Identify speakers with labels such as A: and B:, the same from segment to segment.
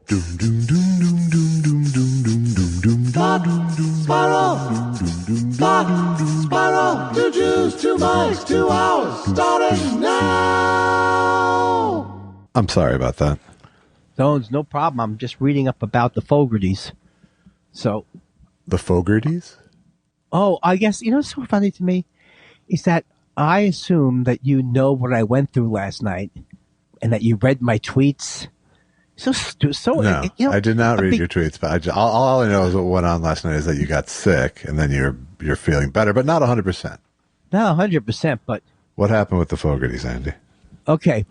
A: Spiral, 2 Jews, 2 mics, 2 hours, starting now.
B: I'm sorry about that.
C: No problem. I'm just reading up about the Fogartys. So,
B: the Fogartys?
C: Oh, I guess, what's so funny to me is that I assume that you know what I went through last night and that you read my tweets. No,
B: I did not read your tweets, but all I know is what went on last night is that you got sick and then you're feeling better, but not 100%.
C: Not 100%, but...
B: What happened with the Fogartys, Andy?
C: Okay.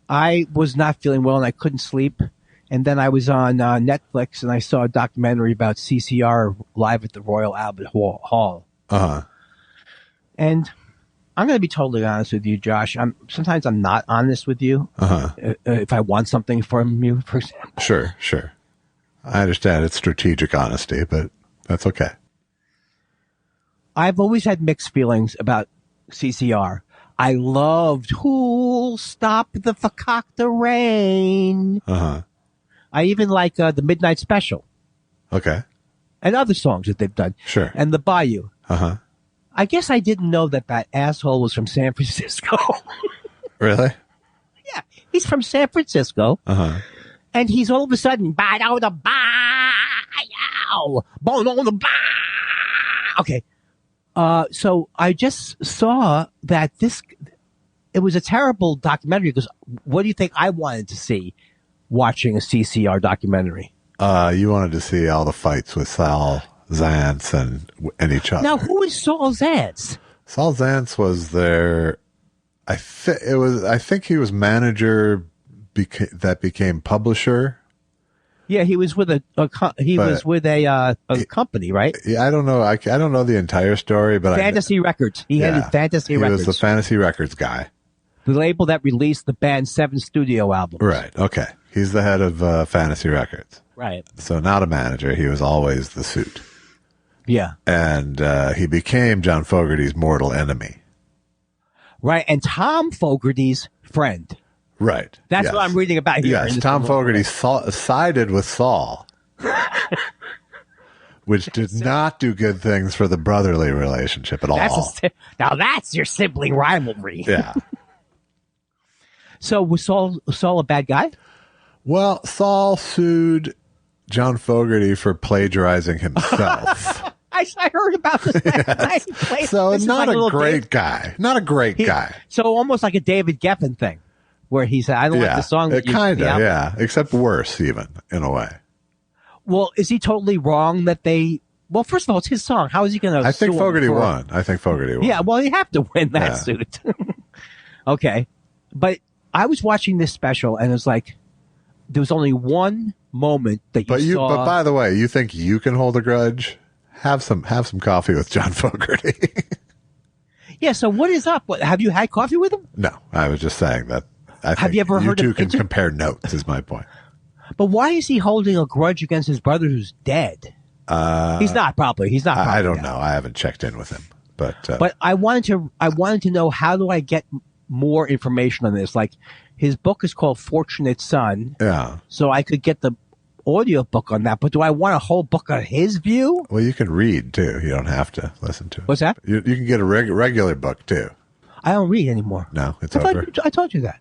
C: I was not feeling well and I couldn't sleep. And then I was on Netflix and I saw a documentary about CCR live at the Royal Albert Hall.
B: Uh-huh.
C: And I'm going to be totally honest with you, Josh. Sometimes I'm not honest with you.
B: Uh-huh.
C: If I want something from you, for example.
B: Sure. I understand it's strategic honesty, but that's okay.
C: I've always had mixed feelings about CCR. I loved Who'll Stop the Fakakta Rain.
B: Uh-huh.
C: I even like the Midnight Special.
B: Okay.
C: And other songs that they've done.
B: Sure.
C: And The Bayou.
B: Uh-huh.
C: I guess I didn't know that asshole was from San Francisco.
B: Really?
C: Yeah. He's from San Francisco.
B: Uh-huh.
C: And he's all of a sudden, okay. So I just saw that it was a terrible documentary because what do you think I wanted to see watching a CCR documentary?
B: You wanted to see all the fights with Saul Zaentz and each other.
C: Now, who is Saul Zaentz?
B: Saul Zaentz was their, I think he was manager that became publisher.
C: Yeah, he was with a company, right?
B: Yeah, I don't know. I don't know the entire story, but
C: Fantasy Records. He had Fantasy Records.
B: He was the Fantasy Records guy.
C: The label that released the band's 7 studio albums.
B: Right. Okay. He's the head of Fantasy Records.
C: Right.
B: So not a manager. He was always the suit.
C: Yeah.
B: And he became John Fogerty's mortal enemy.
C: Right. And Tom Fogerty's friend.
B: Right.
C: That's what I'm reading about here.
B: Yes. Tom Fogerty sided with Saul, which did not do good things for the brotherly relationship at all.
C: Now that's your sibling rivalry.
B: Yeah.
C: So was Saul a bad guy?
B: Well, Saul sued John Fogerty for plagiarizing himself.
C: I heard about this.
B: Yes. So not a great guy. Not a great guy.
C: So almost like a David Geffen thing, where he said, "I don't like the song."
B: Kind of, yeah. Except worse, even in a way.
C: Well, is he totally wrong that they? Well, first of all, it's his song. How is he going to?
B: I think Fogerty won.
C: Yeah, well, you have to win that suit. Okay, but I was watching this special, and it was like there was only one moment that you saw.
B: But by the way, you think you can hold a grudge? Have some coffee with John Fogerty.
C: Yeah. So what is up? Have you had coffee with him?
B: No, I was just saying that.
C: Have you ever heard?
B: You two can compare notes. Is my point.
C: But why is he holding a grudge against his brother who's dead? He's not probably.
B: I don't know. I haven't checked in with him, but
C: I wanted to know, how do I get more information on this? Like, his book is called Fortunate Son.
B: Yeah.
C: So I could get the audio book on that, but do I want a whole book on his view?
B: Well, you can read too. You don't have to listen to it.
C: What's that?
B: You can get a regular book too.
C: I don't read anymore.
B: No, it's over.
C: I told you that.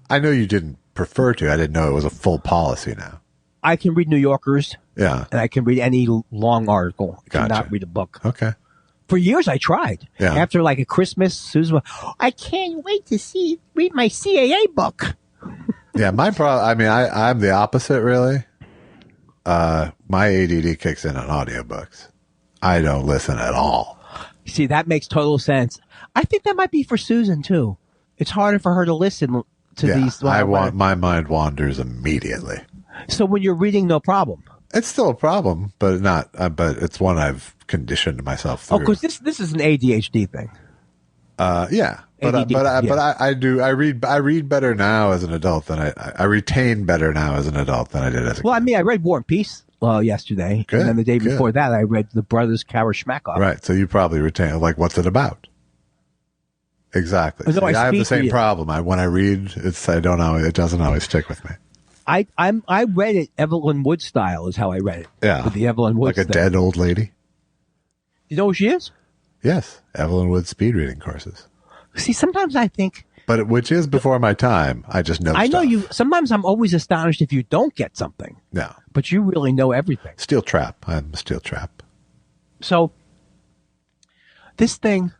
B: I know you didn't prefer to. I didn't know it was a full policy now.
C: I can read New Yorkers.
B: Yeah.
C: And I can read any long article.
B: Gotcha.
C: Cannot read a book.
B: Okay.
C: For years I tried.
B: Yeah.
C: After like a Christmas, Susan went, I can't wait to read my CAA book.
B: Yeah, my problem, I mean, I'm the opposite, really. My ADD kicks in on audiobooks. I don't listen at all.
C: See, that makes total sense. I think that might be for Susan, too. It's harder for her to listen to these.
B: My mind wanders immediately.
C: So when you're reading, no problem.
B: It's still a problem, but not. But it's one I've conditioned myself through.
C: Oh, because this is an ADHD thing.
B: Yeah, but
C: ADD,
B: I read better now as an adult than I retain better now as an adult than I did as a kid.
C: I mean, I read War and Peace yesterday, and then the day before that, I read The Brothers Karashmakov.
B: Right, so you probably retain, like, what's it about? Exactly.
C: No,
B: I have the same problem. When I read, it doesn't always stick with me.
C: I read it Evelyn Wood style is how I read it.
B: Yeah.
C: With the Evelyn Wood
B: Like a
C: thing.
B: dead old lady.
C: You know who she is?
B: Yes. Evelyn Wood speed reading courses.
C: See, sometimes I think
B: But which is before my time. I just know
C: I know
B: stuff.
C: you. Sometimes I'm always astonished if you don't get something.
B: No.
C: But you really know everything.
B: Steel trap. I'm a steel trap.
C: So this thing.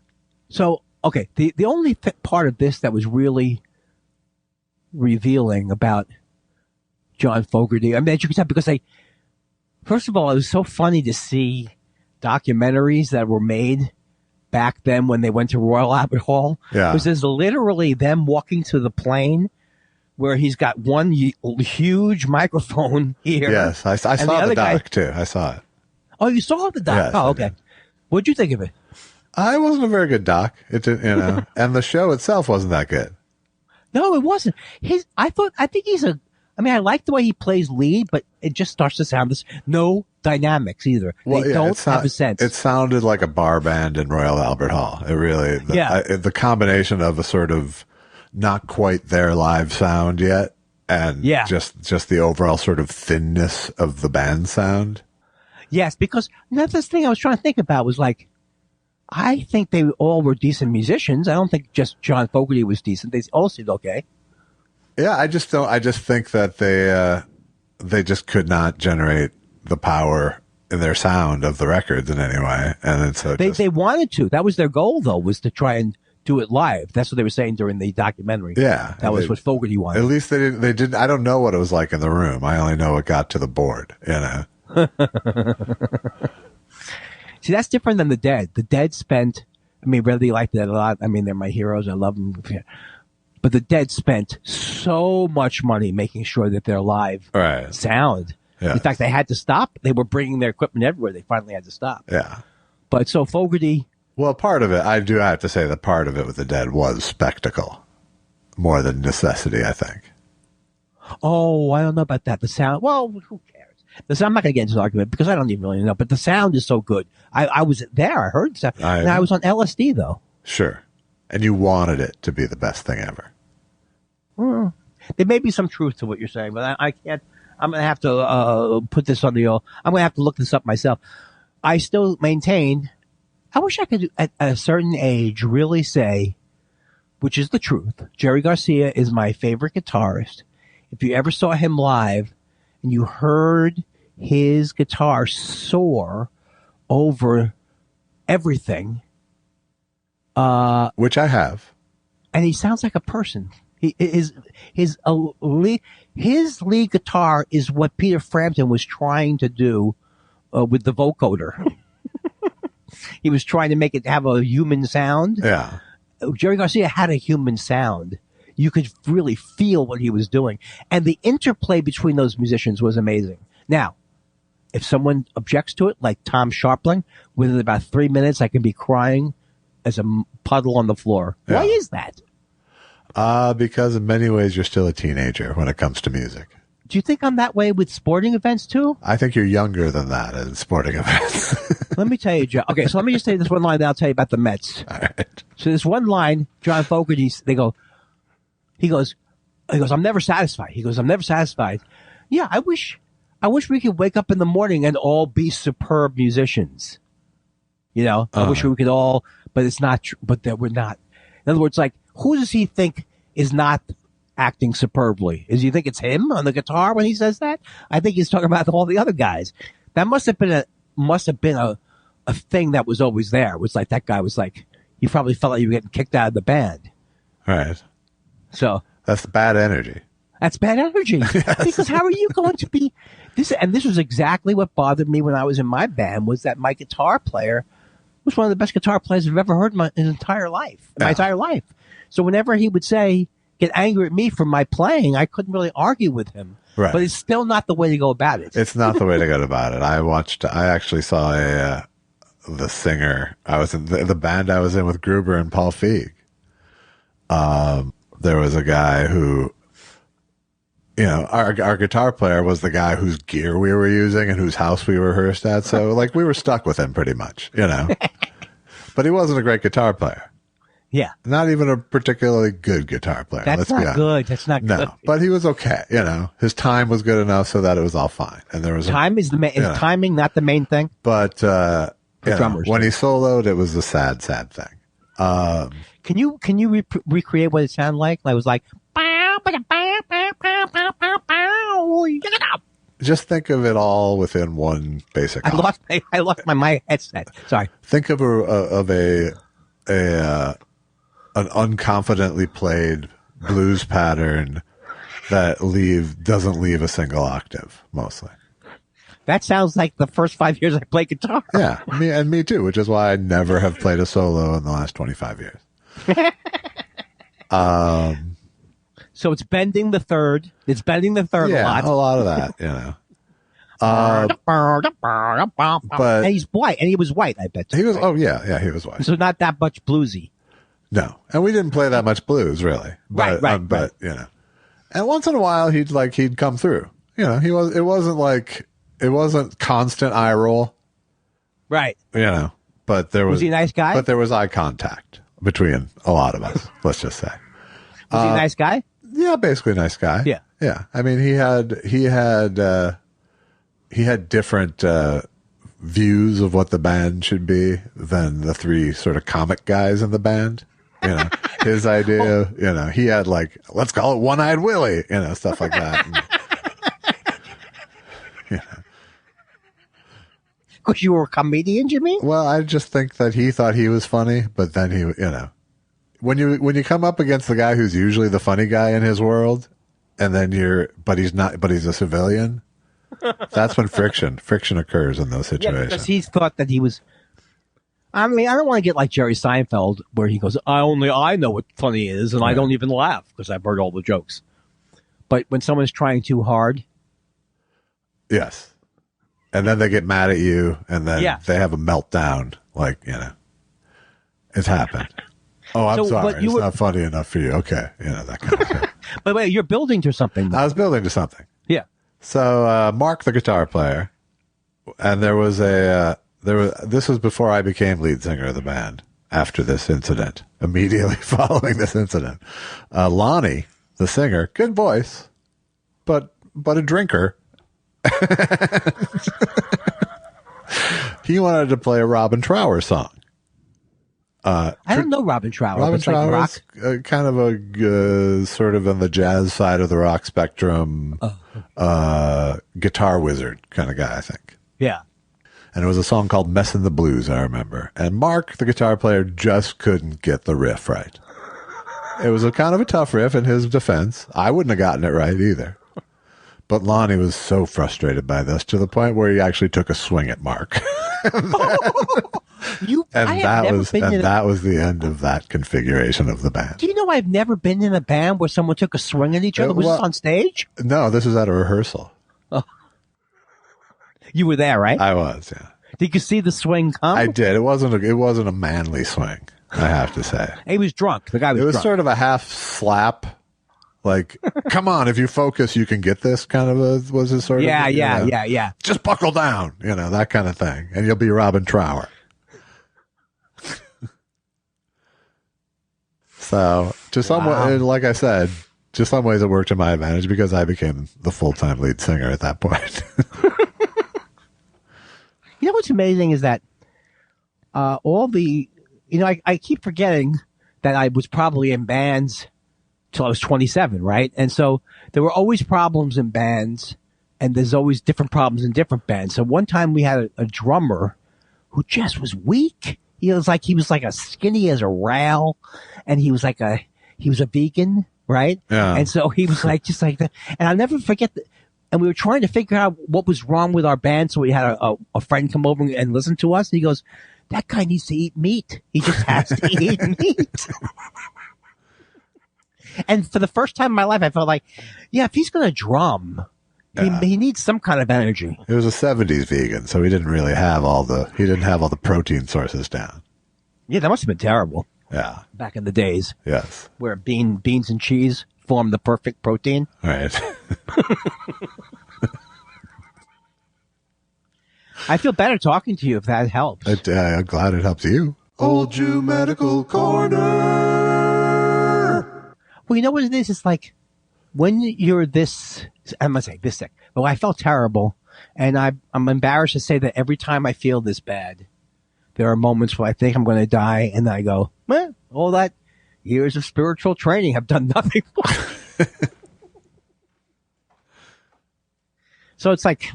C: So okay, the only part of this that was really revealing about John Fogerty. I mean, as you can tell, because first of all, it was so funny to see documentaries that were made back then when they went to Royal Albert Hall.
B: Yeah.
C: Because there's literally them walking to the plane where he's got one huge microphone here.
B: Yes. I saw the doc too. I saw it.
C: Oh, you saw the doc?
B: Yes,
C: oh, okay. What'd you think of it?
B: I wasn't a very good doc. It did, and the show itself wasn't that good.
C: No, it wasn't. I think he's I like the way he plays lead, but it just starts to sound no dynamics either. They don't have a sense.
B: It sounded like a bar band in Royal Albert Hall. It really, the combination of a sort of not quite their live sound yet, and just the overall sort of thinness of the band sound. Yes,
C: because another thing I was trying to think about was like, I think they all were decent musicians. I don't think just John Fogerty was decent. They all seemed okay.
B: Yeah, I just think that they just could not generate the power in their sound of the records in any way, and then so
C: they wanted to. That was their goal, though, was to try and do it live. That's what they were saying during the documentary.
B: Yeah,
C: that was what Fogerty wanted.
B: At least they didn't. I don't know what it was like in the room. I only know it got to the board.
C: See, that's different than the Dead. The Dead spent. I mean, really like that a lot. I mean, they're my heroes. I love them. But the Dead spent so much money making sure that their live sound. Yes. In fact, they had to stop. They were bringing their equipment everywhere. They finally had to stop.
B: Yeah.
C: But so Fogerty.
B: Well, part of it, I do have to say that part of it with the Dead was spectacle more than necessity, I think.
C: Oh, I don't know about that. The sound. Well, who cares? I'm not going to get into the argument because I don't even really know. But the sound is so good. I was there. I heard stuff. And I was on LSD, though.
B: Sure. And you wanted it to be the best thing ever.
C: Well, there may be some truth to what you're saying, but I can't. I'm going to have to put this on I'm going to have to look this up myself. I still maintain. I wish I could, at a certain age, really say, which is the truth. Jerry Garcia is my favorite guitarist. If you ever saw him live and you heard his guitar soar over everything,
B: which I have,
C: and he sounds like a person. His lead guitar is what Peter Frampton was trying to do with the vocoder. He was trying to make it have a human sound.
B: Yeah.
C: Jerry Garcia had a human sound. You could really feel what he was doing. And the interplay between those musicians was amazing. Now, if someone objects to it, like Tom Sharpling, within about 3 minutes, I can be crying as a puddle on the floor. Yeah. Why is that?
B: Because in many ways, you're still a teenager when it comes to music.
C: Do you think I'm that way with sporting events, too?
B: I think you're younger than that in sporting events.
C: Let me tell you, Joe. Okay, so let me just say this one line, then I'll tell you about the Mets.
B: All right.
C: So this one line, John Fogerty, he goes, I'm never satisfied. He goes, I'm never satisfied. Yeah, I wish we could wake up in the morning and all be superb musicians. I wish we could all, but it's not true, but that we're not. In other words, like, who does he think is not acting superbly? Is you think it's him on the guitar when he says that? I think he's talking about all the other guys. That must have been a thing that was always there. It was like that guy was like, you probably felt like you were getting kicked out of the band.
B: Right.
C: So
B: that's bad energy.
C: That's bad energy. Yes. Because how are you going to be this? And this was exactly what bothered me when I was in my band, was that my guitar player was one of the best guitar players I've ever heard in my entire life. So whenever he would get angry at me for my playing, I couldn't really argue with him.
B: Right.
C: But it's still not the way to go about it.
B: It's not the way to go about it. I actually saw the singer. I was in the band I was in with Gruber and Paul Feig. There was a guy who, our guitar player was the guy whose gear we were using and whose house we rehearsed at. So we were stuck with him pretty much, but he wasn't a great guitar player.
C: Yeah.
B: Not even a particularly good guitar player.
C: That's not good. That's not good.
B: No, but he was okay. His time was good enough so that it was all fine. And there was
C: is timing not the main thing?
B: But drummers, when he soloed, it was a sad, sad thing.
C: Can you recreate what it sounded like? I was like,
B: just think of it all within one basic.
C: I lost my headset. Sorry.
B: Think of an unconfidently played blues pattern that doesn't leave a single octave mostly.
C: That sounds like the first 5 years I played guitar.
B: Yeah, me too, which is why I never have played a solo in the last 25 years.
C: So it's bending the third. It's bending the third a lot.
B: A lot of that, But
C: and he's white, and he was white. I bet
B: he was. Right? Oh yeah, he was white.
C: So not that much bluesy.
B: No, and we didn't play that much blues really. But,
C: right.
B: But and once in a while he'd come through. It wasn't constant eye roll.
C: Right.
B: But there was
C: he a nice guy?
B: But there was eye contact between a lot of us. Let's just say.
C: Was he a nice guy?
B: Yeah, basically a nice guy.
C: Yeah.
B: Yeah. I mean, he had different views of what the band should be than the three sort of comic guys in the band. His idea, he had like, let's call it One-Eyed Willie, stuff like that.
C: Because you were a comedian, you mean?
B: Well, I just think that he thought he was funny, but then he, when you come up against the guy who's usually the funny guy in his world, and then but he's a civilian, that's when friction occurs in those situations.
C: Yeah, because he thought that he was. I mean, I don't want to get like Jerry Seinfeld, where he goes, I know what funny is, and I don't even laugh because I've heard all the jokes. But when someone's trying too hard.
B: Yes. And then they get mad at you, and then they have a meltdown. Like, it's happened. Oh, I'm sorry. It's not funny enough for you. Okay. That kind of thing.
C: But wait, you're building to something, though.
B: I was building to something.
C: Yeah.
B: So, Mark, the guitar player, and this was before I became lead singer of the band after this incident, immediately following this incident. Lonnie, the singer, good voice, but a drinker. He wanted to play a Robin Trower song.
C: I don't know Robin Trower.
B: Robin Trower is kind of a sort of on the jazz side of the rock spectrum, guitar wizard kind of guy, I think.
C: Yeah.
B: And it was a song called Messin' the Blues, I remember. And Mark, the guitar player, just couldn't get the riff right. It was a kind of a tough riff in his defense. I wouldn't have gotten it right either. But Lonnie was so frustrated by this to the point where he actually took a swing at Mark. That was the end of that configuration of the band.
C: Do you know I've never been in a band where someone took a swing at each other? Was this on stage?
B: No, this was at a rehearsal.
C: Oh. You were there, right?
B: I was, yeah.
C: Did you see the swing come?
B: I did. It wasn't a manly swing, I have to say.
C: He was drunk. The guy was drunk.
B: It was sort of a half slap. Like, come on, if you focus, you can get this kind of was his sort of.
C: Yeah.
B: Just buckle down, that kind of thing. And you'll be Robin Trower. So, like I said, to some ways it worked to my advantage because I became the full-time lead singer at that point.
C: You know what's amazing is that I keep forgetting that I was probably in bands till I was 27, right? And so there were always problems in bands, and there's always different problems in different bands. So one time we had a drummer who just was weak. He was like as skinny as a rail, and he was a vegan, right?
B: Yeah.
C: And so he was like just like that. And I'll never forget that. And we were trying to figure out what was wrong with our band. So we had a friend come over and listen to us. And he goes, "That guy needs to eat meat. He just has to eat meat." And for the first time in my life, I felt like, yeah, if he's going to drum, he needs some kind of energy.
B: It was a 70s vegan, so he didn't have all the protein sources down.
C: Yeah, that must have been terrible.
B: Yeah.
C: Back in the days.
B: Yes.
C: Where beans and cheese formed the perfect protein.
B: Right.
C: I feel better talking to you if that helps.
B: I'm glad it helps you. Old Jew Medical Corner.
C: Well, you know what it is? It's like when you're this, I'm going to say this sick. Well, I felt terrible. And I'm embarrassed to say that every time I feel this bad, there are moments where I think I'm going to die. And then I go, all that years of spiritual training have done nothing for me. So it's like.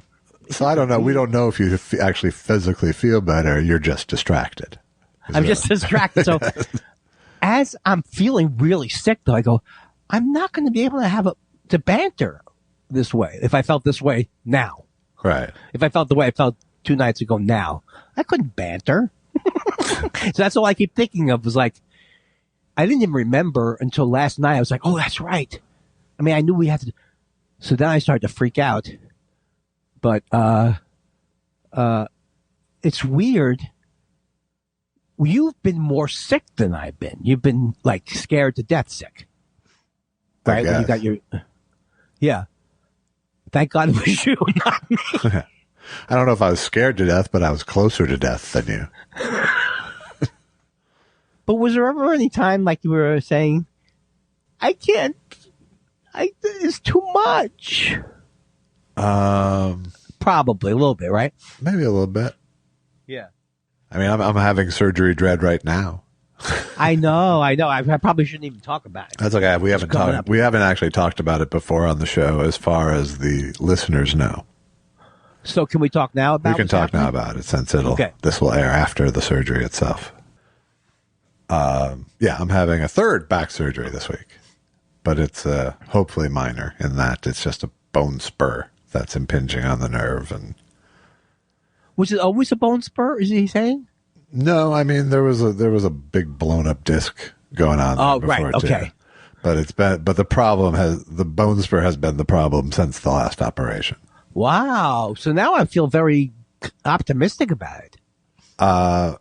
B: So I don't know. We don't know if you actually physically feel better. You're just distracted.
C: I'm just distracted. So as I'm feeling really sick, though, I go, I'm not going to be able to banter this way if I felt this way now.
B: Right.
C: If I felt the way I felt 2 nights ago now, I couldn't banter. So that's all I keep thinking of was like, I didn't even remember until last night. I was like, oh, that's right. I mean, I knew we had to. So then I started to freak out. But it's weird. You've been more sick than I've been. You've been like scared to death sick. Right? When you got your. Yeah. Thank God it was you, not me.
B: I don't know if I was scared to death, but I was closer to death than you.
C: But was there ever any time like you were saying, I can't, it's too much? Probably a little bit, right?
B: Maybe a little bit.
C: Yeah.
B: I mean, I'm having surgery dread right now.
C: I know. I probably shouldn't even talk about it.
B: That's okay. We haven't actually talked about it before on the show, as far as the listeners know.
C: So can we talk now about?
B: We can talk now about it, since this will air after the surgery itself. Yeah, I'm having a third back surgery this week, but it's hopefully minor in that it's just a bone spur that's impinging on the nerve. And
C: was it always a bone spur? Is he saying?
B: No, I mean there was a big blown up disc going on.
C: Oh, right, okay.
B: But the bone spur has been the problem since the last operation.
C: Wow! So now I feel very optimistic about it.
B: I'm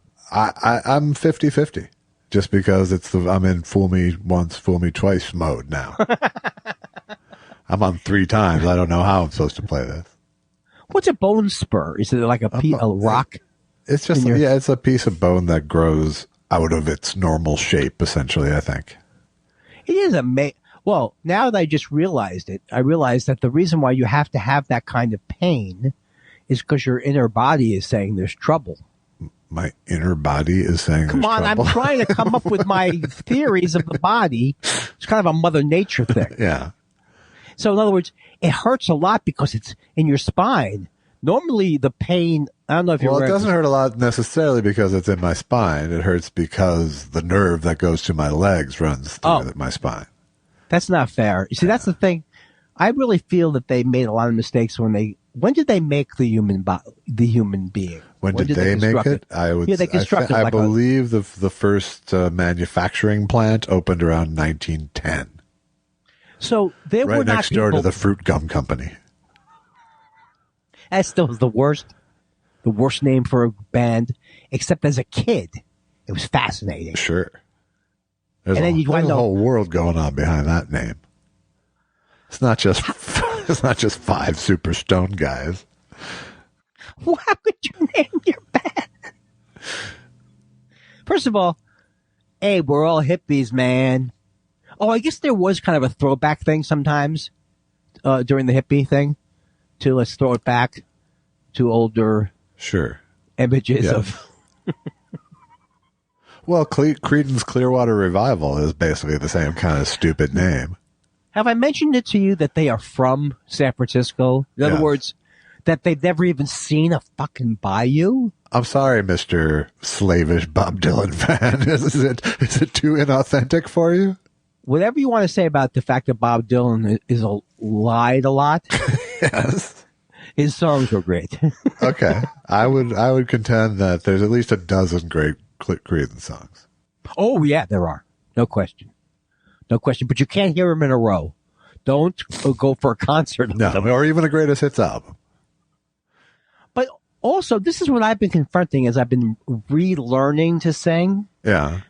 B: 50-50, just because I'm in fool me once, fool me twice mode now. I'm on 3 times. I don't know how I'm supposed to play this. What's
C: a bone spur? Is it like a rock?
B: It's just it's a piece of bone that grows out of its normal shape, essentially, I think.
C: It is amazing. Well, now that I just realized it, I realized that the reason why you have to have that kind of pain is because your inner body is saying there's trouble.
B: My inner body is saying
C: come on,
B: trouble.
C: I'm trying to come up with my theories of the body. It's kind of a Mother Nature thing.
B: Yeah.
C: So in other words, it hurts a lot because it's in your spine. Normally the pain, I don't know if you're
B: it doesn't hurt a lot necessarily because it's in my spine. It hurts because the nerve that goes to my legs runs through my spine.
C: That's not fair. You see, that's the thing. I really feel that they made a lot of mistakes when did they make the human being?
B: When did they make it?
C: They constructed
B: I believe the first manufacturing plant opened around 1910.
C: So there were
B: right
C: not
B: next door to the fruit gum company.
C: That still was the worst name for a band, except as a kid. It was fascinating.
B: Sure. There's a whole world going on behind that name. It's not just 5 super stoned guys.
C: How could you name your band? First of all, hey, we're all hippies, man. Oh, I guess there was kind of a throwback thing sometimes during the hippie thing. Let's throw it back to older images of.
B: Well, Creedence Clearwater Revival is basically the same kind of stupid name.
C: Have I mentioned it to you that they are from San Francisco? In other words, that they've never even seen a fucking bayou?
B: I'm sorry, Mr. Slavish Bob Dylan fan. Is it too inauthentic for you?
C: Whatever you want to say about the fact that Bob Dylan lied a lot.
B: Yes.
C: His songs were great.
B: Okay. I would contend that there's at least a dozen great Creedence songs.
C: Oh, yeah, there are. No question. But you can't hear them in a row. Don't go for a concert of them.
B: Or even a greatest hits album.
C: But also, this is what I've been confronting as I've been relearning to sing.
B: Yeah.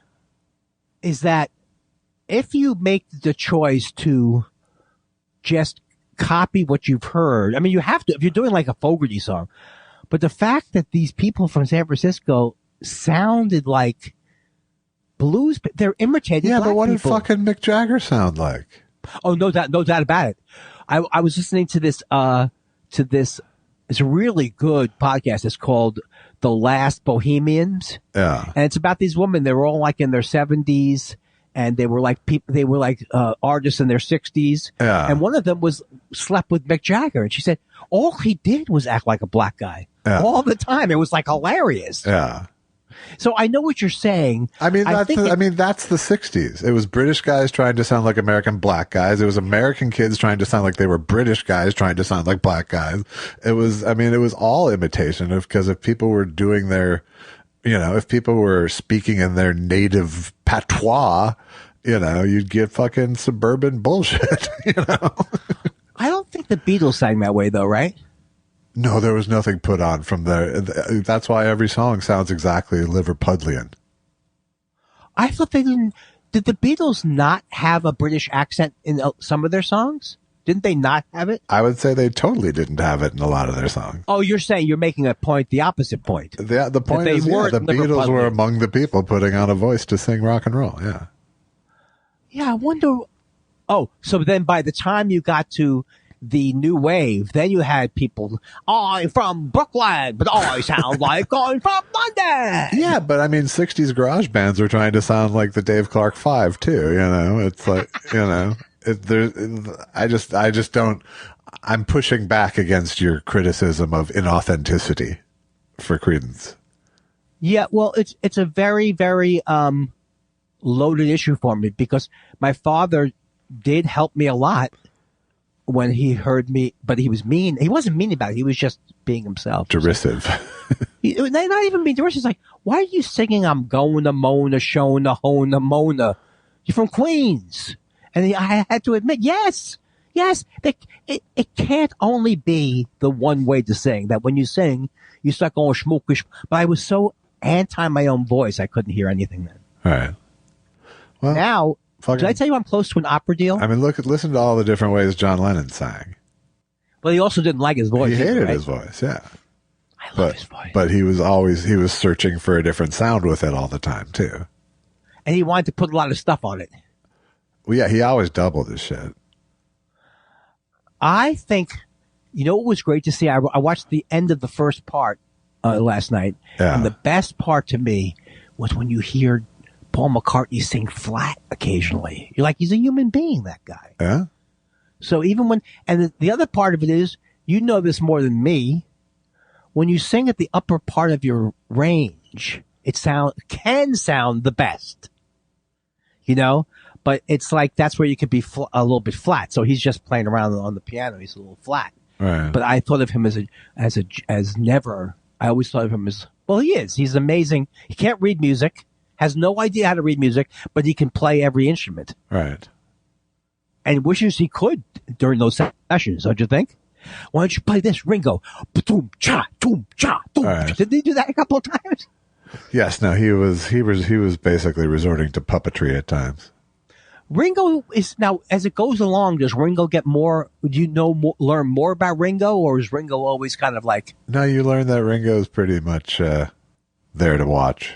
C: Is that if you make the choice to just copy what you've heard, I mean, you have to, if you're doing like a Fogerty song, but the fact that these people from San Francisco sounded like blues. They're imitating.
B: Yeah,
C: black
B: but what
C: people.
B: did fucking Mick Jagger sound like?
C: Oh, no doubt about it. I was listening to this. It's a really good podcast. It's called The Last Bohemians.
B: Yeah,
C: and it's about these women. They were all like in their 70s, and they were like people. They were like artists in their 60s.
B: Yeah,
C: and one of them slept with Mick Jagger, and she said all he did was act like a black guy all the time. It was like hilarious.
B: Yeah.
C: So I know what you're saying.
B: I mean, that's the 60s. It was British guys trying to sound like American black guys. It was American kids trying to sound like they were British guys trying to sound like black guys. It was all imitation because if people were doing if people were speaking in their native patois, you'd get fucking suburban bullshit,
C: I don't think the Beatles sang that way though, right?
B: No, there was nothing put on from there. That's why every song sounds exactly Liverpudlian.
C: I thought they didn't. Did the Beatles not have a British accent in some of their songs? Didn't they not have it?
B: I would say they totally didn't have it in a lot of their songs.
C: Oh, you're making a point, the opposite point.
B: The point is, the Beatles were among the people putting on a voice to sing rock and roll. Yeah.
C: Yeah, I wonder. Oh, so then by the time you got to the new wave, then you had people, I'm from Brooklyn, but I sound like I'm from London.
B: Yeah, but 60s garage bands are trying to sound like the Dave Clark 5 too, It's like, I just don't, I'm pushing back against your criticism of inauthenticity for Creedence.
C: Yeah, well, it's a very, very loaded issue for me because my father did help me a lot when he heard me, but he was mean. He wasn't mean about it. He was just being himself.
B: Derisive.
C: Not even being derisive. It's like, why are you singing I'm going to Mona, showing the Hona, Mona? You're from Queens. And I had to admit, yes, it can't only be the one way to sing, that when you sing, you start going schmookish. But I was so anti my own voice, I couldn't hear anything then.
B: All right. Well,
C: now, did I tell you I'm close to an opera deal?
B: Listen to all the different ways John Lennon sang.
C: Well, he also didn't like his voice.
B: He hated his voice, yeah.
C: I love his voice.
B: But he was searching for a different sound with it all the time, too.
C: And he wanted to put a lot of stuff on it.
B: Well, yeah, he always doubled his shit.
C: I think, what was great to see? I watched the end of the first part last night.
B: Yeah.
C: And the best part to me was when you hear Paul McCartney sing flat occasionally. You're like, he's a human being, that guy.
B: Yeah.
C: So even and the other part of it is, you know this more than me, when you sing at the upper part of your range, it can sound the best, but it's like, that's where you could be a little bit flat. So he's just playing around on the piano. He's a little flat.
B: Right.
C: But I thought of him as never. I always thought of him as, well, he is. He's amazing. He can't read music. Has no idea how to read music, but he can play every instrument.
B: Right.
C: And wishes he could during those sessions, don't you think? Why don't you play this, Ringo? Boom, cha, boom, cha, boom.
B: Right.
C: Didn't he do that a couple of times?
B: Yes. No, he was basically resorting to puppetry at times.
C: Ringo is now, as it goes along, does Ringo get more? Do you learn more about Ringo, or is Ringo always kind of like?
B: No, you learn that Ringo is pretty much there to watch.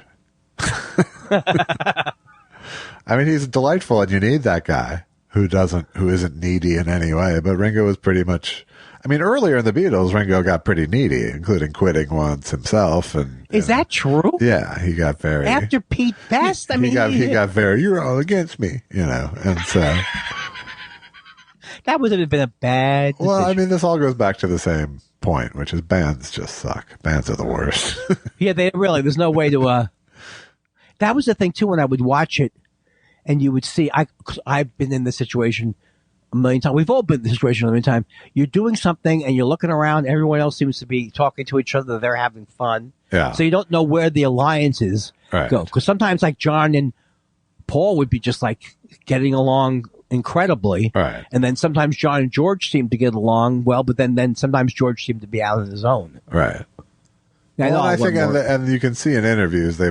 B: He's delightful, and you need that guy who isn't needy in any way. But Ringo was pretty much. Earlier in the Beatles, Ringo got pretty needy, including quitting once himself. And
C: is that true?
B: Yeah, he got very
C: after Pete Best.
B: He got very. You're all against me, and so
C: that would have been a bad decision.
B: Well, this all goes back to the same point, which is bands just suck. Bands are the worst.
C: Yeah, they really. There's no way to. That was the thing too when I would watch it, and you would see. I've been in this situation a million times. We've all been in this situation a million times. You're doing something and you're looking around. Everyone else seems to be talking to each other. They're having fun.
B: Yeah.
C: So you don't know where the alliances go. Because sometimes like John and Paul would be just like getting along incredibly.
B: Right.
C: And then sometimes John and George seemed to get along well, but then sometimes George seemed to be out on his own.
B: Right. Well, I think, and you can see in interviews, they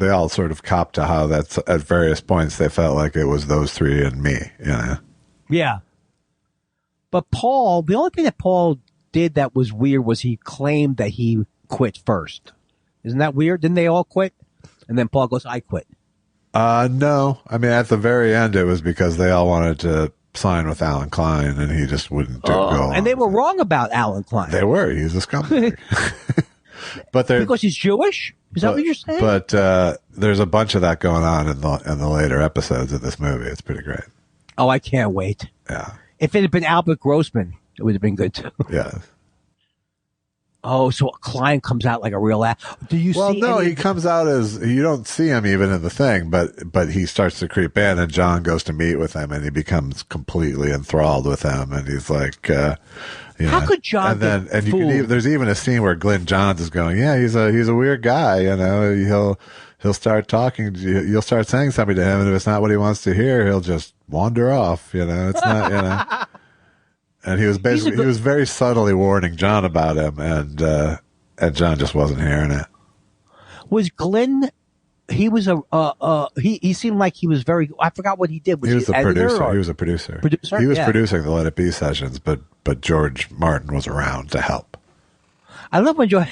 B: all sort of copped to how that's at various points they felt like it was those three and me,
C: Yeah. But Paul, the only thing that Paul did that was weird was he claimed that he quit first. Isn't that weird? Didn't they all quit? And then Paul goes, I quit.
B: No. I mean, at the very end, it was because they all wanted to sign with Alan Klein, and he just wouldn't go.
C: And they were wrong about Alan Klein.
B: They were. He's a scumbag.
C: Because he's Jewish? Is that what you're saying?
B: But there's a bunch of that going on in the later episodes of this movie. It's pretty great.
C: Oh, I can't wait.
B: Yeah.
C: If it had been Albert Grossman, it would have been good too.
B: Yeah.
C: Oh, so Klein comes out like a real ass. Do you see?
B: Well, no, he comes out as, you don't see him even in the thing, but he starts to creep in, and John goes to meet with him, and he becomes completely enthralled with him, and he's like,
C: how could John?
B: There's even a scene where Glenn Johns is going, yeah, he's a weird guy, you know, he'll start talking, you'll start saying something to him, and if it's not what he wants to hear, he'll just wander off, you know, it's not, you know. And he was very subtly warning John about him, and John just wasn't hearing it.
C: Was Glenn? He was he seemed like he was very. I forgot what he did.
B: He was the producer. He was a producer. He was producing the Let It Be sessions, but George Martin was around to help.
C: I love when George.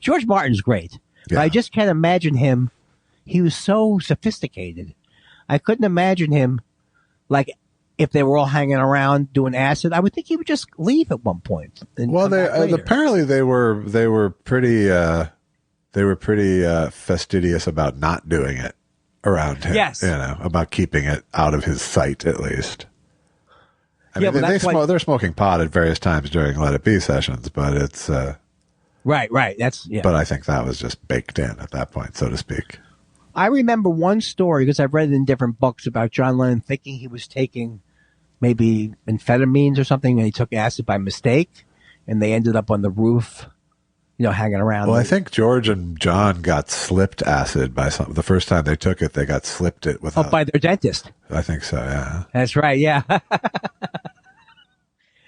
C: George Martin's great, but I just can't imagine him. He was so sophisticated. I couldn't imagine him like. If they were all hanging around doing acid, I would think he would just leave at one point.
B: Well, apparently they were pretty fastidious about not doing it around him.
C: Yes,
B: you know, about keeping it out of his sight at least. I mean, they're smoking pot at various times during Let It Be sessions, but it's
C: right.
B: But I think that was just baked in at that point, so to speak.
C: I remember one story, because I've read it in different books, about John Lennon thinking he was taking maybe amphetamines or something, and he took acid by mistake, and they ended up on the roof, you know, hanging around.
B: Well, I think George and John got slipped acid by the first time they took it, they got slipped it with
C: by their dentist.
B: I think so, yeah.
C: That's right, yeah.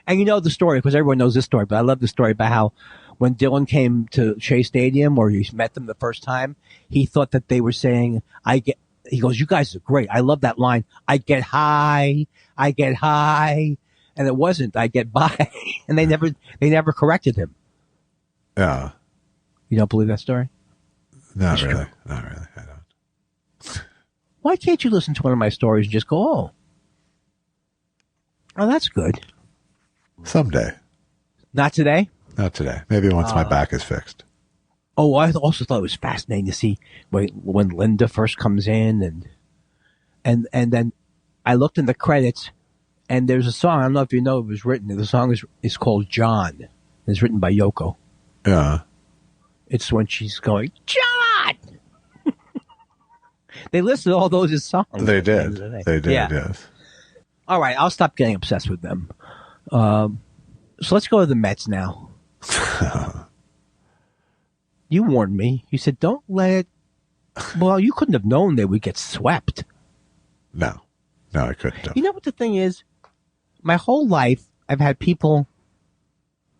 C: And you know the story, because everyone knows this story, but I love the story about how when Dylan came to Shea Stadium, or he met them the first time, he thought that they were saying, he goes, you guys are great. I love that line. I get high. And it wasn't, I get by. And they never corrected him.
B: Yeah.
C: You don't believe that story?
B: Not really. I don't.
C: Why can't you listen to one of my stories and just go, oh, that's good.
B: Someday.
C: Not today?
B: Not today. Maybe once my back is fixed.
C: Oh, I also thought it was fascinating to see when Linda first comes in, and then I looked in the credits, and there's a song. I don't know if you know it was written. The song is called John. It's written by Yoko.
B: Yeah.
C: It's when she's going, John! They listed all those as songs.
B: They did. Yes.
C: All right, I'll stop getting obsessed with them. So let's go to the Mets now. You warned me. You said, don't let it... Well, you couldn't have known they would get swept.
B: No, I couldn't have.
C: You know what the thing is? My whole life, I've had people...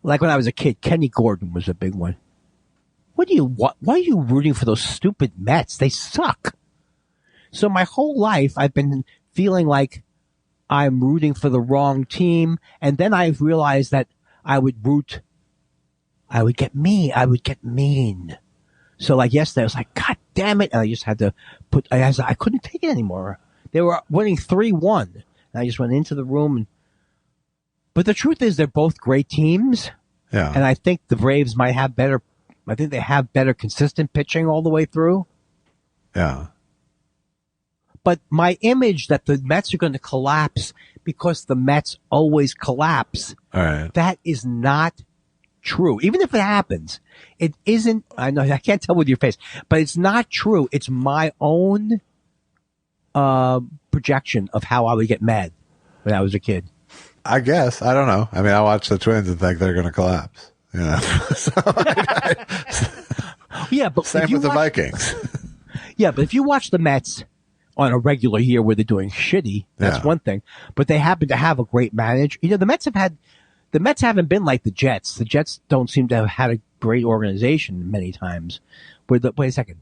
C: Like when I was a kid, Kenny Gordon was a big one. Why are you rooting for those stupid Mets? They suck. So my whole life, I've been feeling like I'm rooting for the wrong team. And then I realized that I would get mean. So like yesterday, I was like, God damn it. And I just had to I couldn't take it anymore. They were winning 3-1. And I just went into the room. But the truth is they're both great teams.
B: Yeah.
C: And I think the Braves might have better consistent pitching all the way through.
B: Yeah.
C: But my image that the Mets are going to collapse because the Mets always collapse.
B: All right.
C: That is not true. Even if it happens, it isn't. I know I can't tell with your face, but it's not true. It's my own projection of how I would get mad when I was a kid.
B: I guess. I don't know. I mean, I watch the Twins and think they're going to collapse. You know.
C: Yeah, but
B: same with the Vikings.
C: Yeah, but if you watch the Mets on a regular year where they're doing shitty, that's one thing. But they happen to have a great manager. You know, the Mets haven't been like the Jets. The Jets don't seem to have had a great organization many times. Wait a second.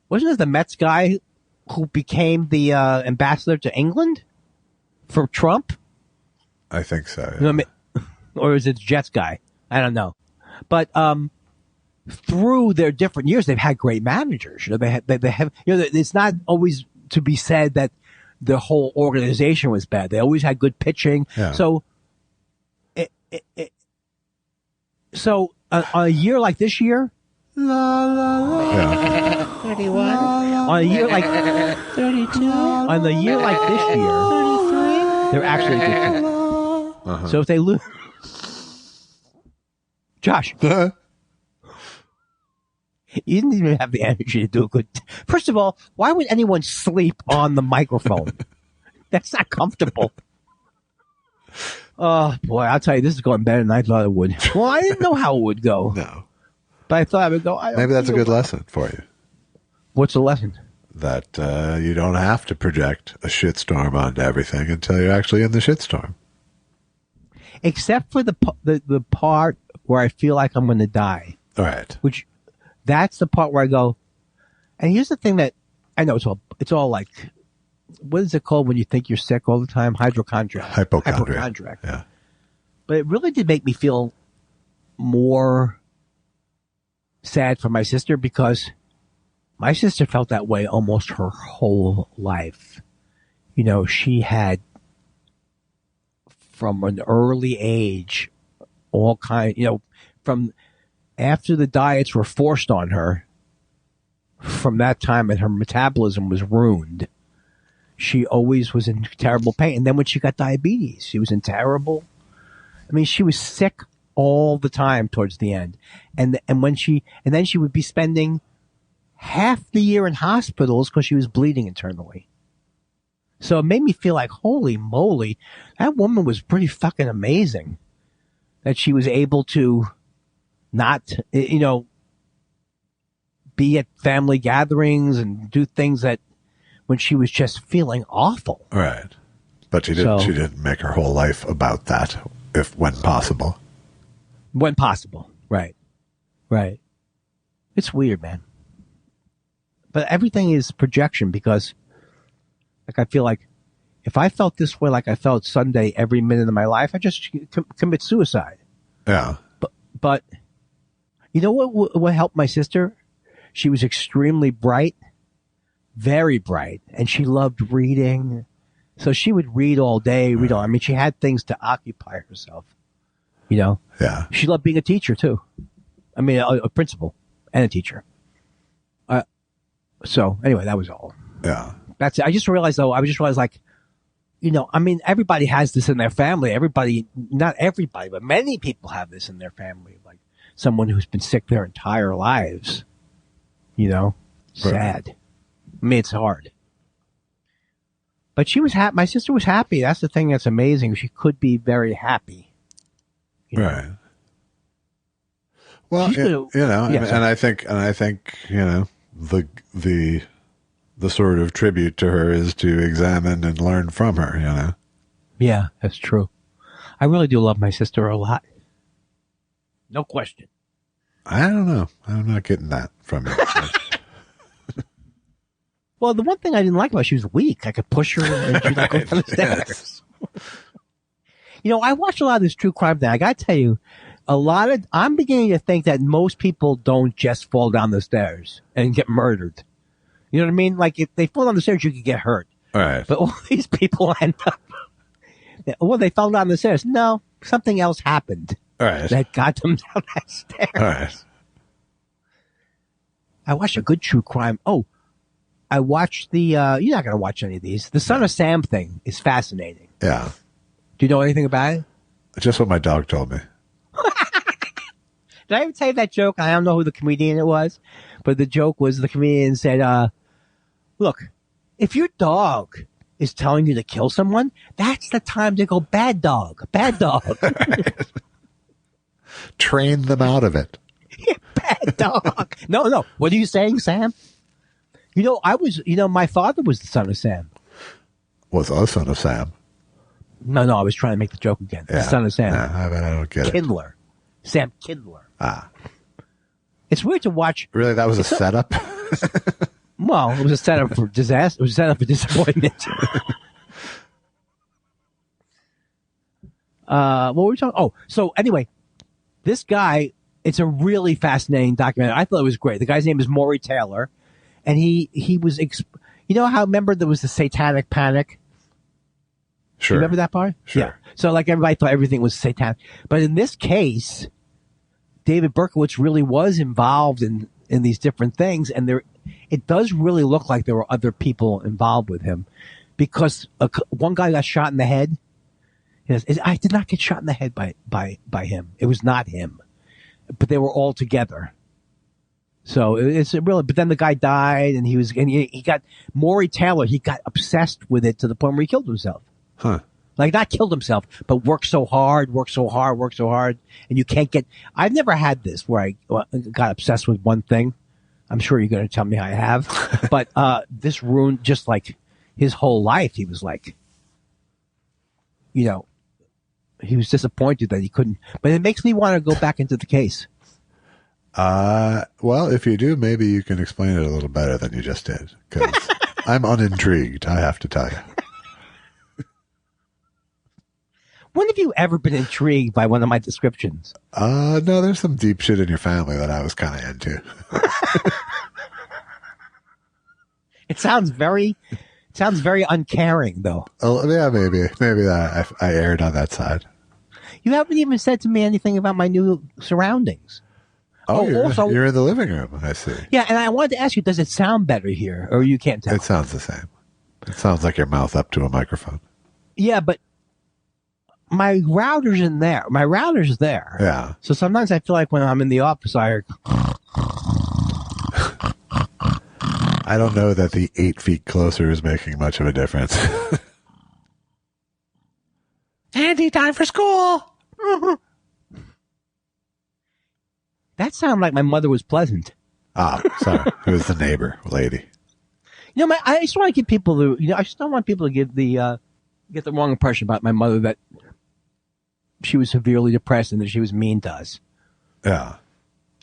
C: Wasn't it the Mets guy who became the ambassador to England for Trump?
B: I think so. Yeah.
C: You know, or is it the Jets guy? I don't know. But through their different years, they've had great managers. You know, they have, you know, it's not always to be said that the whole organization was bad. They always had good pitching.
B: Yeah.
C: So, on a year like this year,
B: Yeah.
D: 31.
C: on a year like
D: 32.
C: on the year like this year,
D: 33.
C: they're actually good.
B: Uh-huh.
C: So if they lose, Josh, you didn't even have the energy to do a good. First of all, why would anyone sleep on the microphone? That's not comfortable. Oh boy, I'll tell you, this is going better than I thought it would. Well, I didn't know how it would go.
B: No.
C: But I thought I would go.
B: Maybe that's a good lesson for you.
C: What's the lesson?
B: That you don't have to project a shitstorm onto everything until you're actually in the shitstorm.
C: Except for the part where I feel like I'm going to die.
B: All right.
C: Which, that's the part where I go. And here's the thing that I know it's all like, what is it called when you think you're sick all the time? Hypochondriac.
B: Yeah.
C: But it really did make me feel more sad for my sister, because my sister felt that way almost her whole life. You know, she had, from an early age, all kind, you know, from after the diets were forced on her, from that time, and her metabolism was ruined, she always was in terrible pain. And then when she got diabetes, she was in terrible, I mean, she was sick all the time towards the end. And then she would be spending half the year in hospitals because she was bleeding internally. So it made me feel like, holy moly, that woman was pretty fucking amazing. That she was able to not, you know, be at family gatherings and do things that when she was just feeling awful.
B: Right. But she didn't make her whole life about that, when possible.
C: When possible. Right. Right. It's weird, man. But everything is projection, because like I feel like if I felt this way like I felt Sunday every minute of my life, I just commit suicide.
B: Yeah.
C: But you know what helped my sister? She was extremely bright, very bright, and she loved reading. So she would read all day, I mean, she had things to occupy herself, you know?
B: Yeah.
C: She loved being a teacher too. I mean, a principal and a teacher. So anyway, that was all.
B: Yeah.
C: That's it. I just realized, like, you know, I mean, everybody has this in their family. Not everybody, but many people have this in their family. Like someone who's been sick their entire lives, you know, sad. I mean, it's hard. But she was happy. My sister was happy. That's the thing that's amazing. She could be very happy. You know?
B: Right. Well, and I think, you know, the sort of tribute to her is to examine and learn from her, you know?
C: Yeah, that's true. I really do love my sister a lot. No question.
B: I don't know. I'm not getting that from you.
C: Well, the one thing I didn't like about her, she was weak. I could push her and she'd like go down the stairs. You know, I watched a lot of this true crime thing. I got to tell you, I'm beginning to think that most people don't just fall down the stairs and get murdered. You know what I mean? Like, if they fall down the stairs, you could get hurt.
B: All right.
C: But all these people end up, well, they fell down the stairs. No, something else happened.
B: All right.
C: That got them down that stairs.
B: All right.
C: I watched a good true crime. Oh, I watched the, you're not going to watch any of these. The Son of Sam thing is fascinating.
B: Yeah.
C: Do you know anything about it?
B: Just what my dog told me.
C: Did I ever tell you that joke? I don't know who the comedian it was, but the joke was the comedian said, look, if your dog is telling you to kill someone, that's the time to go bad dog.
B: Train them out of it.
C: Bad dog. No. What are you saying, Sam? You know, my father was the son of Sam.
B: Was a son of Sam.
C: No, I was trying to make the joke again.
B: Yeah.
C: The son of Sam.
B: I don't get it.
C: Kindler. Sam Kindler.
B: Ah.
C: It's weird to watch.
B: Really? That was a setup?
C: Well, it was a setup for disaster. It was a setup for disappointment. What were we talking? Oh, so anyway, this guy It's a really fascinating documentary. I thought it was great. The guy's name is Maury Taylor, and he was. You know how, remember there was the Satanic Panic?
B: Sure.
C: You remember that part?
B: Sure.
C: Yeah. So like everybody thought everything was satanic, but in this case, David Berkowitz really was involved in these different things, and it does really look like there were other people involved with him, because one guy got shot in the head. He says, I did not get shot in the head by him. It was not him. But they were all together. So it's really, but then the guy died, and he got, Maury Taylor, he got obsessed with it to the point where he killed himself.
B: Huh.
C: Like, not killed himself, but worked so hard, and you can't get, I've never had this where I got obsessed with one thing. I'm sure you're going to tell me I have. But this ruined just like his whole life. He was like, he was disappointed that he couldn't, but it makes me want to go back into the case.
B: Well, if you do, maybe you can explain it a little better than you just did, because I'm unintrigued, I have to tell you.
C: When have you ever been intrigued by one of my descriptions?
B: No, there's some deep shit in your family that I was kind of into.
C: It sounds very uncaring, though.
B: Oh, yeah, maybe that I erred on that side.
C: You haven't even said to me anything about my new surroundings.
B: You're in the living room, I see.
C: Yeah, and I wanted to ask you, does it sound better here, or you can't tell?
B: It sounds the same. It sounds like your mouth up to a microphone.
C: Yeah, but my router's in there. My router's there.
B: Yeah.
C: So sometimes I feel like when I'm in the office,
B: I don't know that the 8 feet closer is making much of a difference.
C: Andy, time for school. That sounded like my mother was pleasant.
B: Ah, sorry. It was the neighbor lady.
C: I just want to give people I just don't want people to get the wrong impression about my mother, that she was severely depressed and that she was mean to us.
B: Yeah.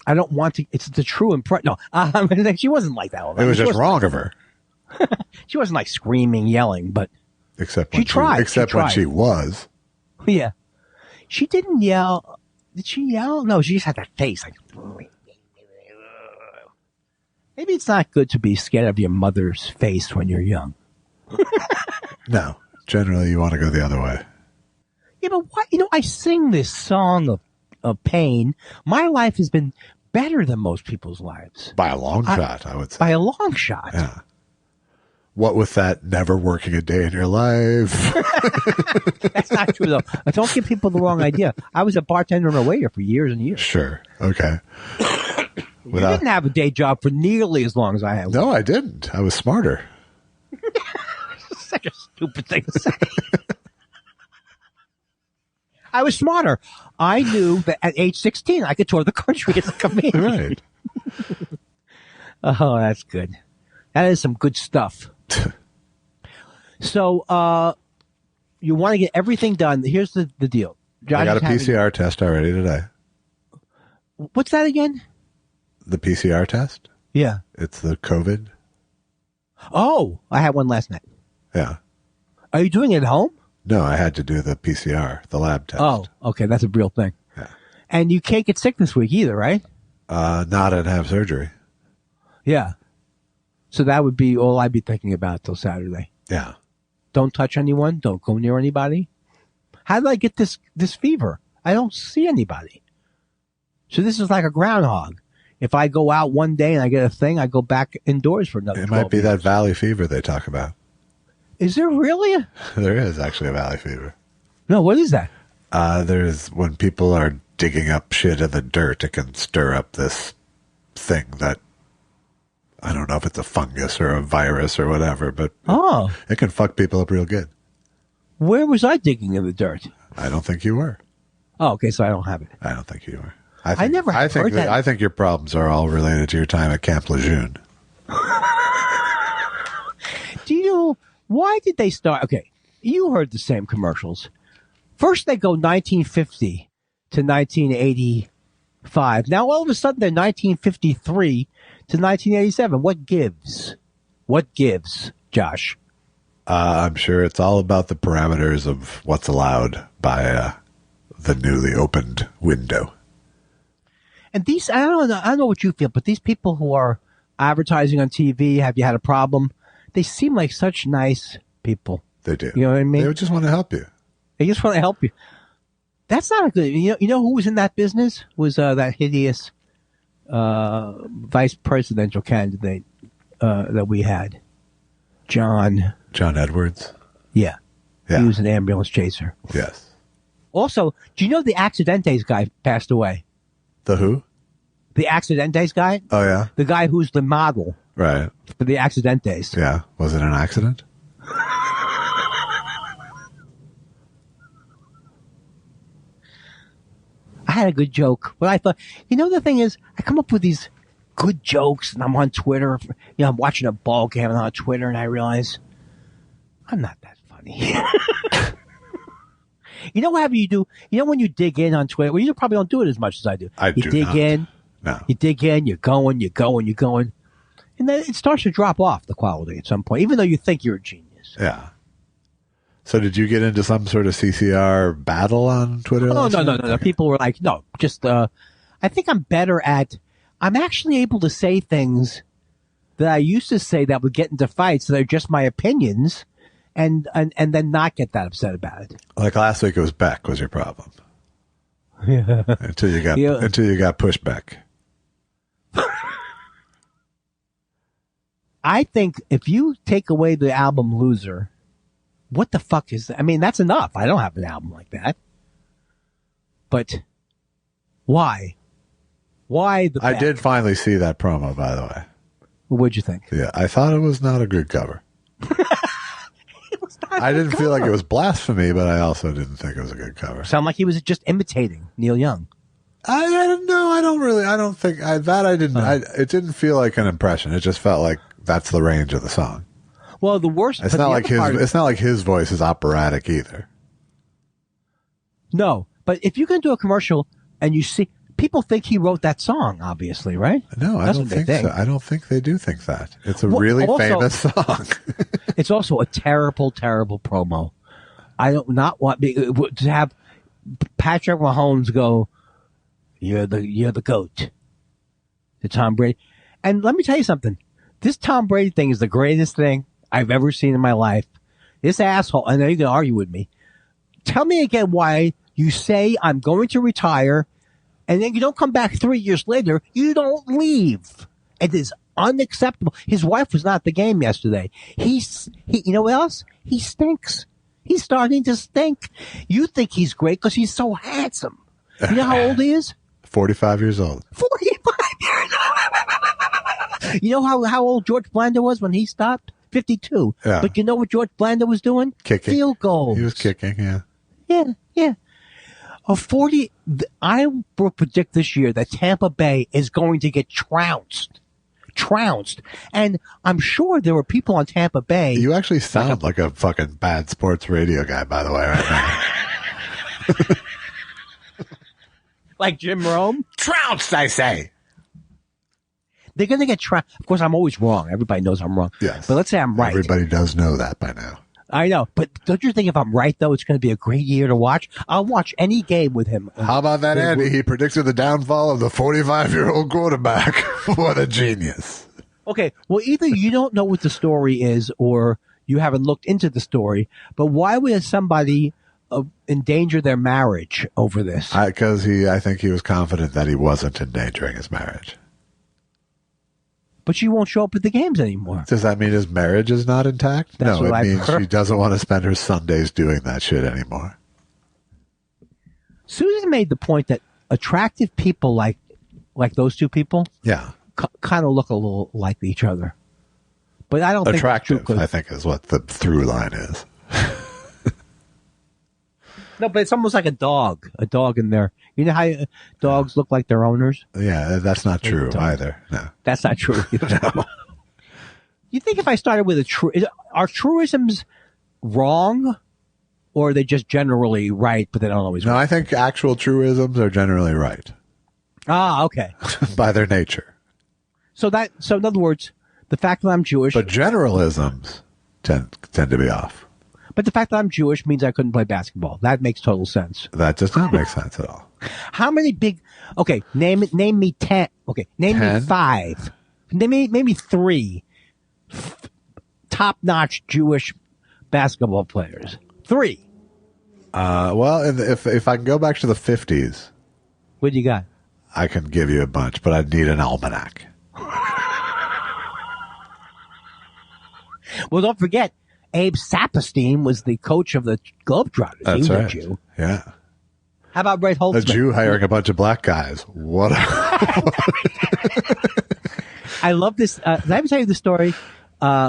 C: I don't want to. It's the true impression. No, she wasn't like that.
B: It was just wrong of her.
C: She wasn't like screaming, yelling, but
B: except when she was.
C: Yeah. She didn't yell. Did she yell? No, she just had that face. Like, maybe it's not good to be scared of your mother's face when you're young.
B: No. Generally, you want to go the other way.
C: Yeah, but what? I sing this song of pain. My life has been better than most people's lives.
B: By a long shot, I would say.
C: By a long shot.
B: Yeah. What with that never working a day in your life?
C: That's not true, though. Don't give people the wrong idea. I was a bartender and a waiter for years and years.
B: Sugar. Okay.
C: You didn't have a day job for nearly as long as I have.
B: No, I didn't. I was smarter.
C: Such a stupid thing to say. I was smarter. I knew that at age 16, I could tour the country as a comedian.
B: Right.
C: Oh, that's good. That is some good stuff. So, you want to get everything done. Here's the deal.
B: I got a PCR test already today.
C: What's that again?
B: The PCR test?
C: Yeah.
B: It's the COVID.
C: Oh, I had one last night.
B: Yeah.
C: Are you doing it at home?
B: No, I had to do the PCR, the lab test.
C: Oh, okay. That's a real thing.
B: Yeah.
C: And you can't get sick this week either, right?
B: Not and have surgery.
C: Yeah. So that would be all I'd be thinking about till Saturday.
B: Yeah.
C: Don't touch anyone. Don't go near anybody. How did I get this fever? I don't see anybody. So this is like a groundhog. If I go out one day and I get a thing, I go back indoors for another 12
B: It might be
C: years.
B: that valley fever they talk about.
C: Is there really?
B: There is actually a valley fever.
C: No, what is that?
B: There's when people are digging up shit in the dirt, it can stir up this thing that, I don't know if it's a fungus or a virus or whatever, but it can fuck people up real good.
C: Where was I digging in the dirt?
B: I don't think you were.
C: Oh, okay, so I don't have it.
B: I don't think you were.
C: I never heard that.
B: I think your problems are all related to your time at Camp Lejeune.
C: Do you know, why did they start? Okay, you heard the same commercials. First they go 1950 to 1985. Now all of a sudden they're 1953 to 1987. What gives? What gives, Josh?
B: I'm sure it's all about the parameters of what's allowed by the newly opened window.
C: And these, I don't know what you feel, but these people who are advertising on TV, have you had a problem? They seem like such nice people.
B: They do.
C: You know what I mean?
B: They just want to help you.
C: They just want to help you. That's not a good. You know who was in that business? Was that hideous vice presidential candidate that we had, John
B: Edwards.
C: Yeah, he was an ambulance chaser.
B: Yes.
C: Also, do you know the Accidentes guy passed away?
B: The who?
C: The Accidentes guy.
B: Oh yeah.
C: The guy who's the model.
B: Right.
C: For the Accidentes.
B: Yeah. Was it an accident?
C: I had a good joke. But I thought, the thing is, I come up with these good jokes and I'm on Twitter. I'm watching a ball game on Twitter and I realize I'm not that funny. Whatever you do, when you dig in on Twitter, well, you probably don't do it as much as I do.
B: You
C: dig
B: not.
C: In.
B: No.
C: You dig in, you're going. And then it starts to drop off the quality at some point, even though you think you're a genius.
B: Yeah. So did you get into some sort of CCR battle on Twitter?
C: Oh, no. People were like, no, just, I think I'm actually able to say things that I used to say that would get into fights that are just my opinions and then not get that upset about it.
B: Like last week it was Beck was your problem.
C: Yeah.
B: Until you got pushback.
C: I think if you take away the album Loser, what the fuck is that? I mean, that's enough. I don't have an album like that. But why? Why the
B: I did finally see that promo, by the way.
C: What'd you think?
B: Yeah, I thought it was not a good cover. I didn't feel like it was blasphemy, but I also didn't think it was a good cover.
C: Sound like he was just imitating Neil Young.
B: I don't know. It didn't feel like an impression. It just felt like that's the range of the song.
C: Well, the worst.
B: It's not like his voice is operatic either.
C: No, but if you can do a commercial and you see people think he wrote that song, obviously, right?
B: No, I don't think so. I don't think they do think that. It's a really famous song.
C: It's also a terrible, terrible promo. I don't not want to have Patrick Mahomes go, "You're the GOAT," to Tom Brady. And let me tell you something. This Tom Brady thing is the greatest thing I've ever seen in my life. This asshole, I know you can argue with me. Tell me again why you say I'm going to retire, and then you don't come back 3 years later. You don't leave. It is unacceptable. His wife was not at the game yesterday. He you know what else? He stinks. He's starting to stink. You think he's great because he's so handsome. You know how old he is?
B: 45 years old.
C: 45 years old. You know how old George Blanda was when he stopped? 52.
B: Yeah.
C: But you know what George Blanda was doing?
B: Kicking.
C: Field goals.
B: He was kicking, yeah.
C: Yeah. I will predict this year that Tampa Bay is going to get trounced. And I'm sure there were people on Tampa Bay.
B: You actually sound like a fucking bad sports radio guy, by the way, right now.
C: Like Jim Rome?
B: Trounced, I say.
C: They're going to get trounced. Of course, I'm always wrong. Everybody knows I'm wrong.
B: Yes.
C: But let's say I'm right.
B: Everybody does know that by now.
C: I know. But don't you think if I'm right, though, it's going to be a great year to watch? I'll watch any game with him.
B: How about that, Andy? He predicted the downfall of the 45-year-old quarterback. What a genius.
C: Okay, well, either you don't know what the story is or you haven't looked into the story, but why would somebody endanger their marriage over this?
B: Because I think he was confident that he wasn't endangering his marriage.
C: But she won't show up at the games anymore.
B: Does that mean his marriage is not intact? No, it means she doesn't want to spend her Sundays doing that shit anymore.
C: Susan made the point that attractive people like those two people,
B: yeah,
C: kind of look a little like each other. But I don't
B: attractive,
C: think
B: I think is what the through line is.
C: No, but it's almost like a dog in there. You know how dogs look like their owners?
B: Yeah, that's not true either. No,
C: that's not true. No. You think if I started with are truisms wrong, or are they just generally right, but they don't always?
B: No,
C: work?
B: I think actual truisms are generally right.
C: Ah, okay.
B: By their nature.
C: So in other words, the fact that I'm Jewish,
B: but generalisms tend to be off.
C: But the fact that I'm Jewish means I couldn't play basketball. That makes total sense.
B: That does not make sense at all.
C: How many big? Okay, name me 10. Okay, name
B: 10?
C: me 5. Name me 3 top-notch Jewish basketball players. 3.
B: Well, if I can go back to the 50s,
C: What do you got?
B: I can give you a bunch, but I'd need an almanac.
C: Well, don't forget, Abe Saperstein was the coach of the Globetrotters.
B: That's
C: he was
B: right.
C: a Jew.
B: Yeah.
C: How about Red Holtzman?
B: A Jew hiring a bunch of black guys. What?
C: I love this. Did I ever tell you the story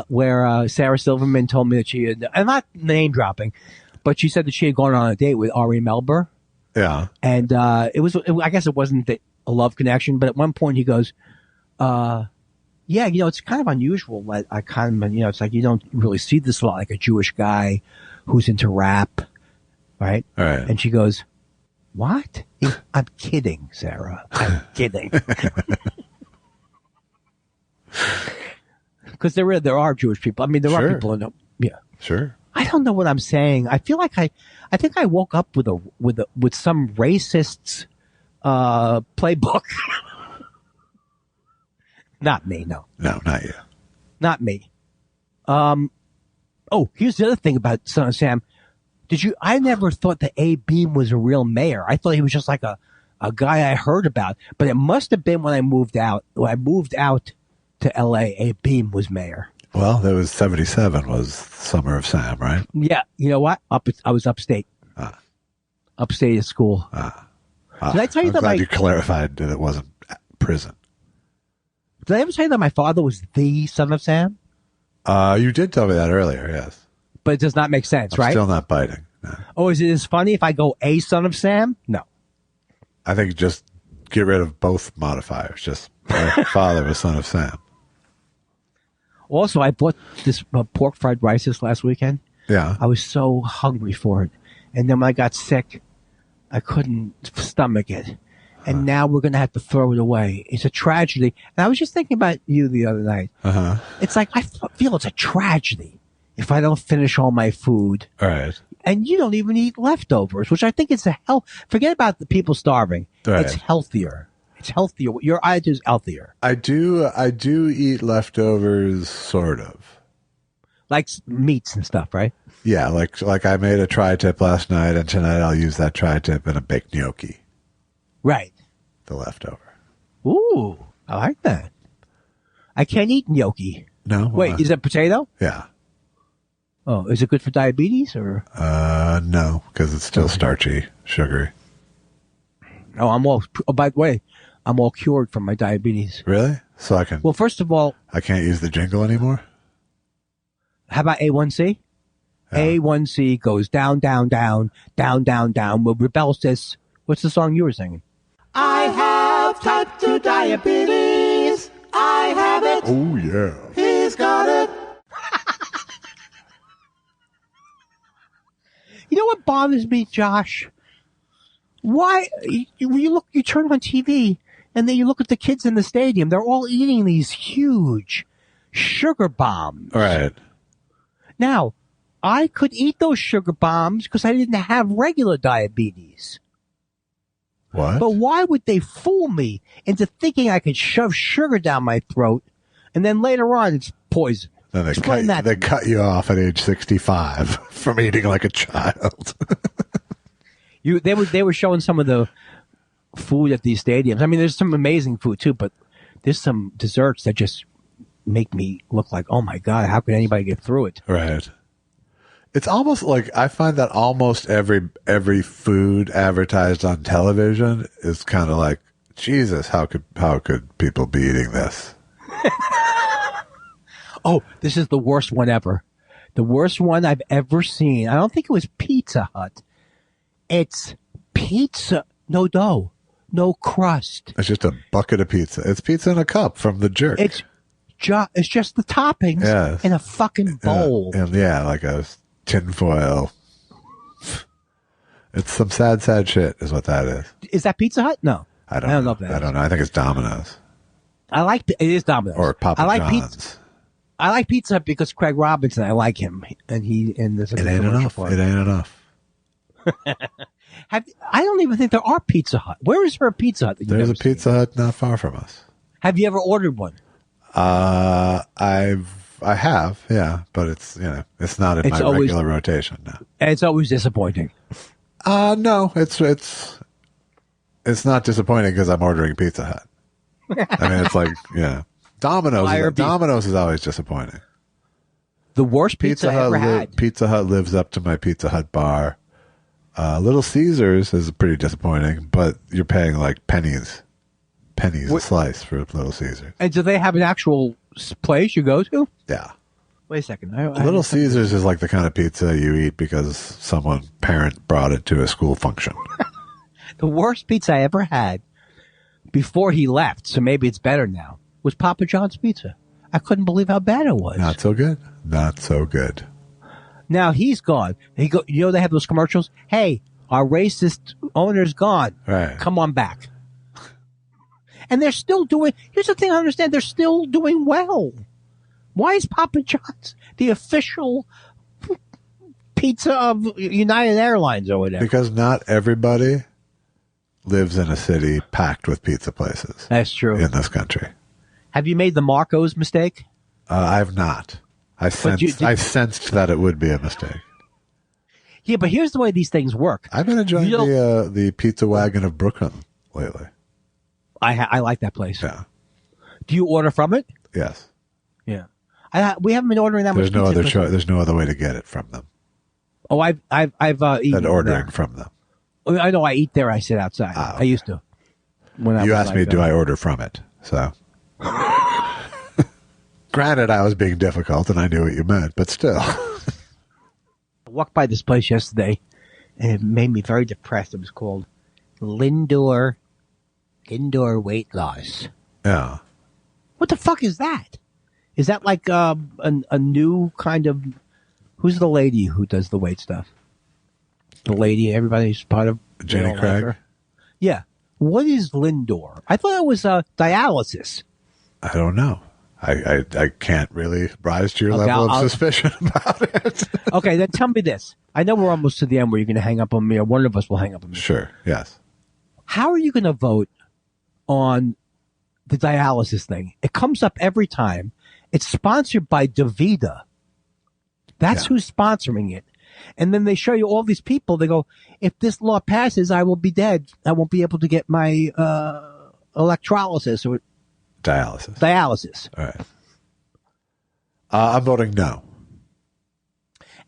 C: where Sarah Silverman told me that she had, I'm not name dropping, but she said that she had gone on a date with Ari Melber.
B: Yeah.
C: And I guess it wasn't a love connection, but at one point he goes, yeah, it's kind of unusual. I kind of, it's like you don't really see this a lot, like a Jewish guy who's into rap, right?
B: All right.
C: And she goes, what? I'm kidding, Sarah. I'm kidding. Because there are Jewish people. I mean, there are people in them. Yeah.
B: Sure.
C: I don't know what I'm saying. I feel like I think I woke up with some racist's playbook. Not me, no.
B: No, not you.
C: Not me. Oh, here's the other thing about Son of Sam. I never thought that Abe Beam was a real mayor. I thought he was just like a guy I heard about. But it must have been when I moved out. When I moved out to L.A., Abe Beam was mayor.
B: Well, there was 77 was Summer of Sam, right?
C: Yeah. You know what? I was upstate. Upstate at school. Did I tell you
B: I'm glad you clarified that it wasn't prison.
C: Did I ever tell you that my father was the Son of Sam?
B: You did tell me that earlier, yes.
C: But it does not make sense, right?
B: Still not biting. No.
C: Oh, is it as funny if I go a Son of Sam? No.
B: I think just get rid of both modifiers. Just my father was Son of Sam.
C: Also, I bought this pork fried rice this last weekend.
B: Yeah.
C: I was so hungry for it. And then when I got sick, I couldn't stomach it. And now we're going to have to throw it away. It's a tragedy. And I was just thinking about you the other night. It's like, I feel it's a tragedy if I don't finish all my food.
B: All right.
C: And you don't even eat leftovers, which I think it's forget about the people starving.
B: Right.
C: It's healthier. It's healthier. Your attitude is healthier.
B: I do eat leftovers, sort of.
C: Like meats and stuff, right?
B: Yeah, like I made a tri-tip last night, and tonight I'll use that tri-tip in a baked gnocchi.
C: Right.
B: The leftover.
C: Ooh, I like that. I can't eat gnocchi.
B: No?
C: Wait, is it potato?
B: Yeah.
C: Oh, is it good for diabetes or?
B: No, because it's still starchy, sugary.
C: Oh, by the way, I'm all cured from my diabetes.
B: Really? So I can.
C: Well, first of all,
B: I can't use the jingle anymore?
C: How about A1C? Yeah. A1C goes down, down, down, down, down, down. Well, Rebel says, what's the song you were singing?
A: I have type 2 diabetes. I have it.
B: Oh, yeah.
A: He's got it.
C: You know what bothers me, Josh? Why you turn on TV and then you look at the kids in the stadium. They're all eating these huge sugar bombs.
B: Right.
C: Now, I could eat those sugar bombs because I didn't have regular diabetes.
B: What?
C: But why would they fool me into thinking I could shove sugar down my throat and then later on it's poison?
B: Then they cut you off at age 65 from eating like a child.
C: They were showing some of the food at these stadiums. I mean, there's some amazing food too, but there's some desserts that just make me look like, oh my God, how could anybody get through it?
B: Right. It's almost like I find that almost every food advertised on television is kind of like, Jesus, how could people be eating this?
C: Oh, this is the worst one ever. The worst one I've ever seen. I don't think it was Pizza Hut. It's pizza, no dough, no crust.
B: It's just a bucket of pizza. It's pizza in a cup from the Jerk.
C: It's just the toppings in a fucking bowl.
B: And like a tinfoil. It's some sad shit is what that is.
C: Is that Pizza Hut? No.
B: I don't know. I don't know. I think it's Domino's.
C: It is Domino's.
B: Or Papa John's.
C: I like Pizza Hut because Craig Robinson, I like him. And there's
B: It ain't enough. It ain't enough.
C: I don't even think there are Pizza Hut. Where is there a Pizza Hut?
B: There's a Pizza Hut not far from us.
C: Have you ever ordered one?
B: I have, yeah, but it's not in my regular rotation now.
C: And it's always disappointing.
B: No, it's not disappointing because I'm ordering Pizza Hut. I mean, it's like, Domino's is always disappointing.
C: The worst pizza I ever had.
B: Pizza Hut lives up to my Pizza Hut bar. Little Caesars is pretty disappointing, but you're paying like pennies a slice for Little Caesars.
C: And do they have an actual place you go to?
B: Yeah.
C: Wait a second.
B: Little Caesars is like the kind of pizza you eat because parent brought it to a school function.
C: The worst pizza I ever had before he left, so maybe it's better now, was Papa John's Pizza. I couldn't believe how bad it was.
B: Not so good. Not so good.
C: Now he's gone. They have those commercials. Hey, our racist owner's gone.
B: Right.
C: Come on back. And they're still doing. Here's the thing I understand. They're still doing well. Why is Papa John's the official pizza of United Airlines or whatever?
B: Because not everybody lives in a city packed with pizza places.
C: That's true.
B: In this country.
C: Have you made the Marco's mistake?
B: I have not. I sensed that it would be a mistake.
C: Yeah, but here's the way these things work.
B: I've been enjoying the Pizza Wagon of Brooklyn lately.
C: I like that place.
B: Yeah.
C: Do you order from it?
B: Yes.
C: Yeah. We haven't been ordering that much.
B: There's no other choice. There's no other way to get it from them.
C: Oh, I've eaten
B: than ordering
C: there.
B: From them.
C: I know. I eat there. I sit outside. Okay. I used to.
B: You asked me, do I order from it? So. Granted, I was being difficult and I knew what you meant, but still.
C: I walked by this place yesterday and it made me very depressed. It was called Lindor Weight Loss.
B: Yeah.
C: What the fuck is that? Is that like a new kind of... Who's the lady who does the weight stuff? The lady everybody's part of...
B: Jenny Craig?
C: Like yeah. What is Lindor? I thought it was dialysis.
B: I don't know. I can't really rise to your level of suspicion about it.
C: Okay, then tell me this. I know we're almost to the end where you're going to hang up on me, or one of us will hang up on me.
B: Sure, yes.
C: How are you going to vote on the dialysis thing? It comes up every time. It's sponsored by DaVita. That's who's sponsoring it. And then they show you all these people. They go, if this law passes, I will be dead. I won't be able to get my electrolysis or dialysis.
B: All right. I'm voting no.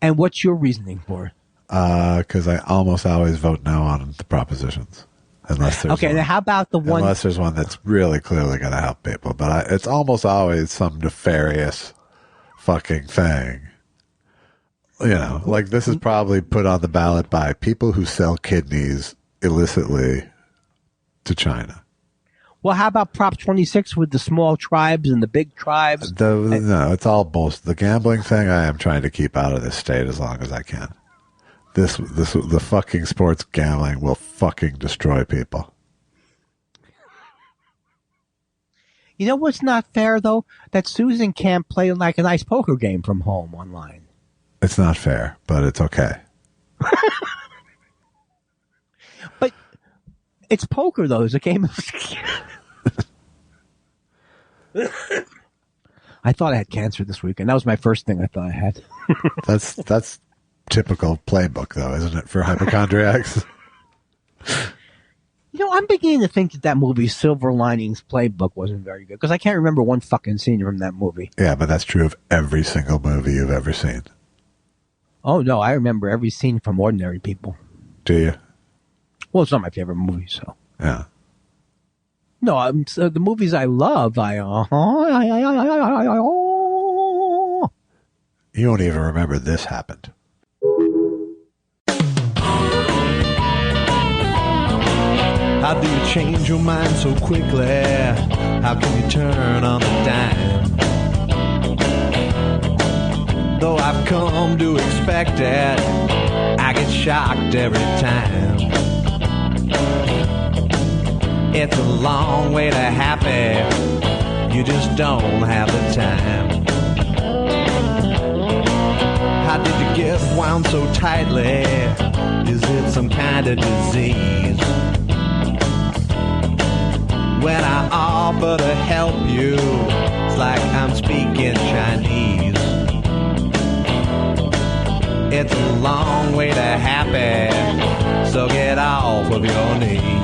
C: And what's your reasoning for it?
B: Because I almost always vote no on the propositions. Unless there's
C: now how about the one...
B: Unless there's one that's really clearly going to help people. But it's almost always some nefarious fucking thing. You know, like this is probably put on the ballot by people who sell kidneys illicitly to China.
C: Well, how about Prop 26 with the small tribes and the big tribes?
B: No, it's all bullshit. The gambling thing, I am trying to keep out of this state as long as I can. The fucking sports gambling will fucking destroy people.
C: You know what's not fair, though? That Susan can't play like a nice poker game from home online.
B: It's not fair, but it's okay.
C: But it's poker, though. It's a game of... I thought I had cancer this weekend. That was my first thing I thought I had.
B: That's typical playbook, though, isn't it, for hypochondriacs?
C: You know, I'm beginning to think that movie Silver Linings Playbook wasn't very good, because I can't remember one fucking scene from that movie.
B: Yeah, but that's true of every single movie you've ever seen.
C: Oh, no, I remember every scene from Ordinary People.
B: Do you?
C: Well, it's not my favorite movie, so.
B: Yeah.
C: No, the movies I love, You
B: won't even remember this happened.
A: How do you change your mind so quickly? How can you turn on the dime? Though I've come to expect it, I get shocked every time. It's a long way to happy, you just don't have the time. How did you get wound so tightly? Is it some kind of disease? When I offer to help you, it's like I'm speaking Chinese. It's a long way to happy, so get off of your knees.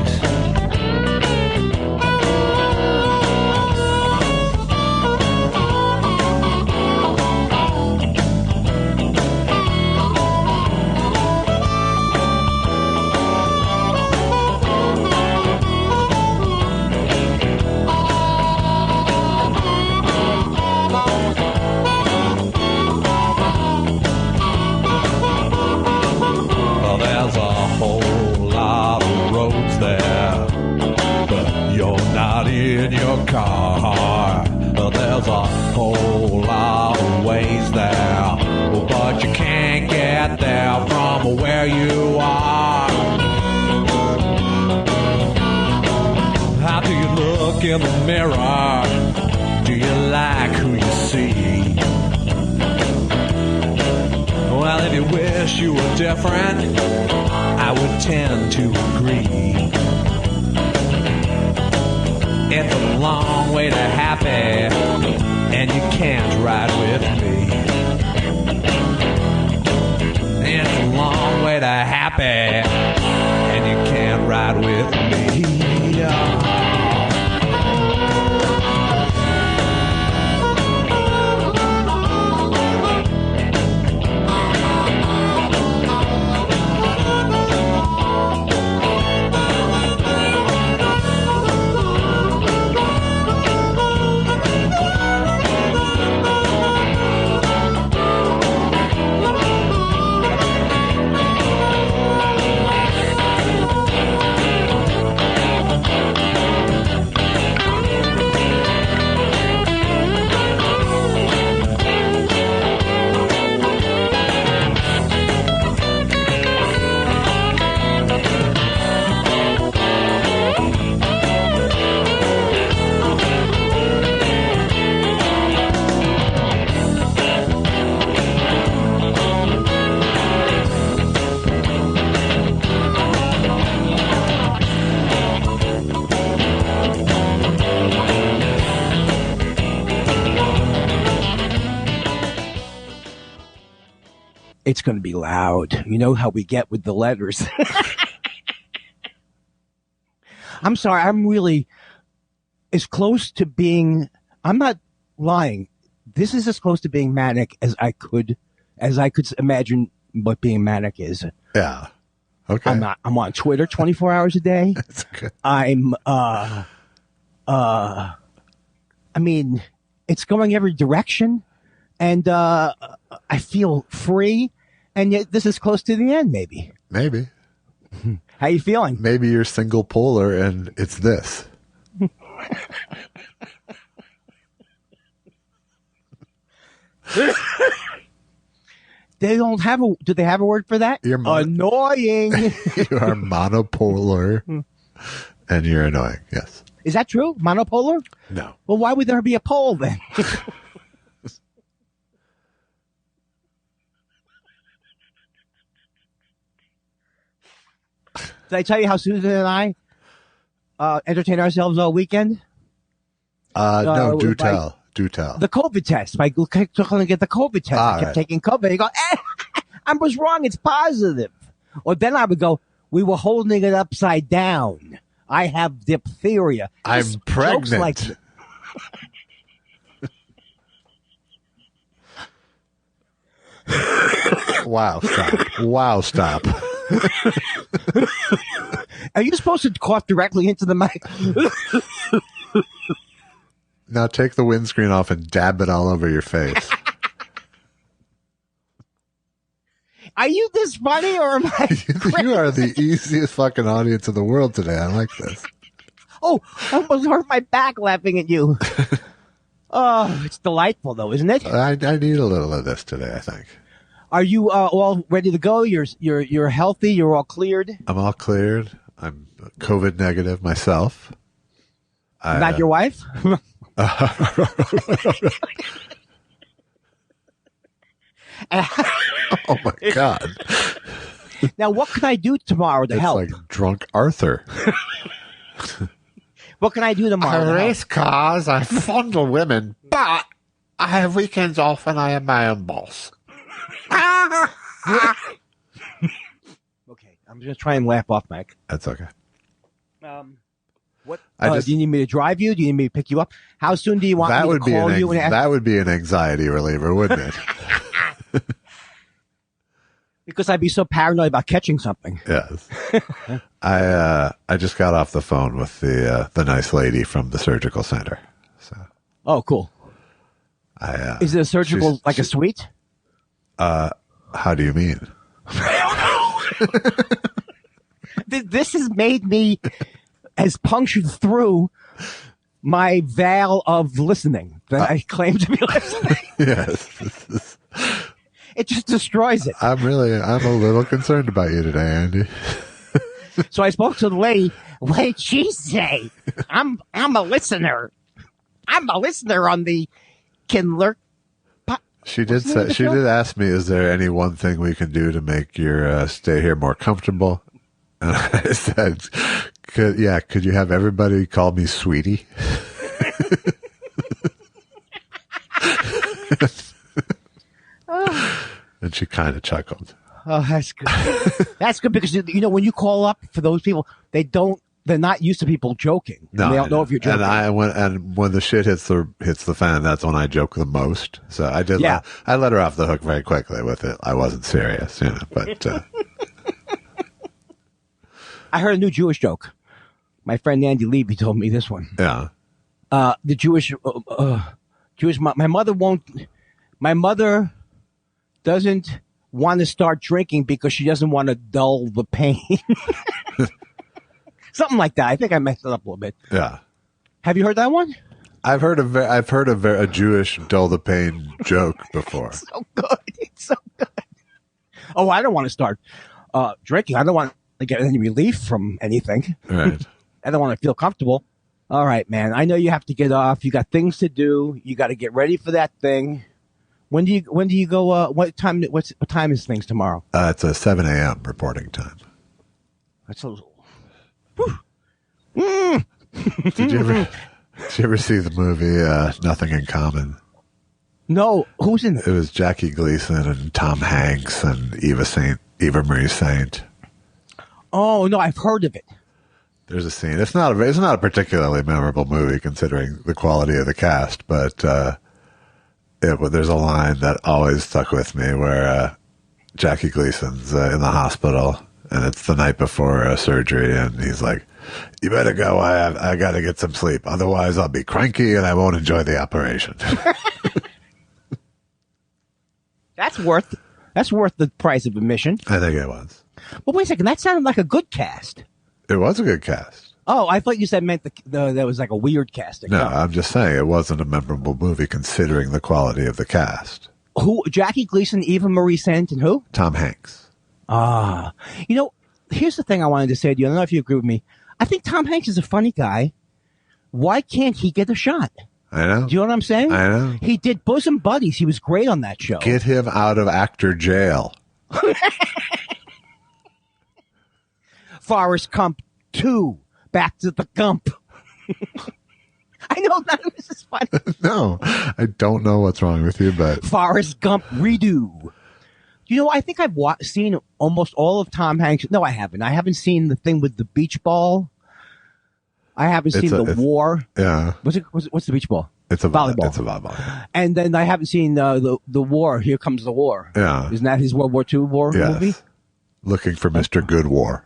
A: In your car, there's a whole lot of ways there, but you can't get there from where you are. How do you look in the mirror? Do you like who you see? Well, if you wish you were different, I would tend to agree. It's a long way to happy, and you can't ride with me. It's a long way to happy, and you can't ride with me. It's going to be loud. You know how we get with the letters. I'm sorry. I'm really as close to being, I'm not lying. This is as close to being manic as I could imagine what being manic is.
B: Yeah. Okay.
C: I'm on Twitter 24 hours a day.
B: That's good.
C: I mean, it's going every direction, and I feel free, and yet this is close to the end, maybe.
B: Maybe.
C: How you feeling?
B: Maybe you're single polar, and it's this.
C: They don't have a. Do they have a word for that?
B: You're
C: annoying.
B: You are monopolar, and you're annoying. Yes.
C: Is that true? Monopolar?
B: No.
C: Well, why would there be a pole then? Did I tell you how Susan and I entertain ourselves all weekend?
B: No, do tell. Do tell.
C: The COVID test. I took to get the COVID test. I kept taking COVID. You go, I was wrong. It's positive. Or then I would go, we were holding it upside down. I have diphtheria.
B: I'm pregnant.
C: Like
B: Wow, stop. Wow, stop.
C: Are you supposed to cough directly into the mic?
B: Now take the windscreen off and dab it all over your face.
C: Are you this funny or am I
B: You are the easiest fucking audience in the world today. I like this.
C: Oh, I almost hurt my back laughing at you. Oh, it's delightful though, isn't it?
B: I need a little of this today, I think.
C: Are you all ready to go? You're healthy. You're all cleared.
B: I'm all cleared. I'm COVID negative myself.
C: Not your wife?
B: Oh my God.
C: Now, what can I do tomorrow to help?
B: It's like drunk Arthur.
C: What can I do tomorrow?
B: I race cars, I fondle women, but I have weekends off and I am my own boss.
C: Okay, I'm just trying to laugh off, Mike.
B: That's okay.
C: What? Do you need me to drive you? Do you need me to pick you up? How soon do you want me to call you?
B: That would be an anxiety reliever, wouldn't it?
C: Because I'd be so paranoid about catching something.
B: Yes. I just got off the phone with the nice lady from the surgical center. So.
C: Oh, cool. Is it a surgical, like a suite?
B: How do you mean?
C: This has made me, has punctured through my veil of listening that I claim to be listening.
B: Yes.
C: It just destroys it.
B: I'm a little concerned about you today, Andy.
C: So I spoke to the lady. What did she say? I'm a listener. I'm a listener on the Kindler.
B: She did ask me, is there any one thing we can do to make your stay here more comfortable? And I said, could you have everybody call me sweetie? And she kind of chuckled.
C: Oh, that's good. That's good because, when you call up for those people, they're not used to people joking. No, they don't know if you're joking.
B: And when the shit hits the fan, that's when I joke the most. So I did. Yeah. I let her off the hook very quickly with it. I wasn't serious, but.
C: I heard a new Jewish joke. My friend Andy Levy told me this one.
B: Yeah.
C: The Jewish, my mother doesn't want to start drinking because she doesn't want to dull the pain. Something like that. I think I messed it up a little bit.
B: Yeah.
C: Have you heard that one?
B: I've heard a Jewish dull the pain joke before.
C: It's so good. It's so good. Oh, I don't want to start drinking. I don't want to get any relief from anything.
B: Right.
C: I don't want to feel comfortable. All right, man. I know you have to get off. You got things to do. You got to get ready for that thing. When do you go? What time is things tomorrow?
B: It's a 7 a.m. reporting time.
C: That's a little.
B: Did you ever see the movie Nothing in Common?
C: No. Who's in it?
B: It was Jackie Gleason and Tom Hanks and Eva Marie Saint.
C: Oh no, I've heard of it.
B: There's a scene. It's not a particularly memorable movie considering the quality of the cast, but there's a line that always stuck with me where Jackie Gleason's in the hospital and it's the night before surgery, and he's like, "You better go. I got to get some sleep. Otherwise, I'll be cranky and I won't enjoy the operation."
C: That's worth the price of admission.
B: I think it was.
C: Well, wait a second. That sounded like a good cast.
B: It was a good cast.
C: Oh, I thought you said meant that was like a weird casting.
B: No, I'm just saying it wasn't a memorable movie considering the quality of the cast.
C: Who? Jackie Gleason, Eva Marie Saint, and who?
B: Tom Hanks.
C: Here's the thing I wanted to say to you. I don't know if you agree with me. I think Tom Hanks is a funny guy. Why can't he get a shot?
B: I know.
C: Do you know what I'm saying?
B: I know.
C: He did Bosom Buddies. He was great on that show.
B: Get him out of actor jail.
C: Forrest Gump 2. Back to the Gump. I know none of this is funny.
B: No, I don't know what's wrong with you, but
C: Forrest Gump redo. I think I've seen almost all of Tom Hanks. No, I haven't. I haven't seen the thing with the beach ball. I haven't seen The War.
B: Yeah.
C: What's the beach ball?
B: It's a
C: volleyball.
B: It's a volleyball.
C: And then I haven't seen the War. Here Comes the War.
B: Yeah.
C: Isn't that his World War II movie?
B: Looking for Mr. Good War.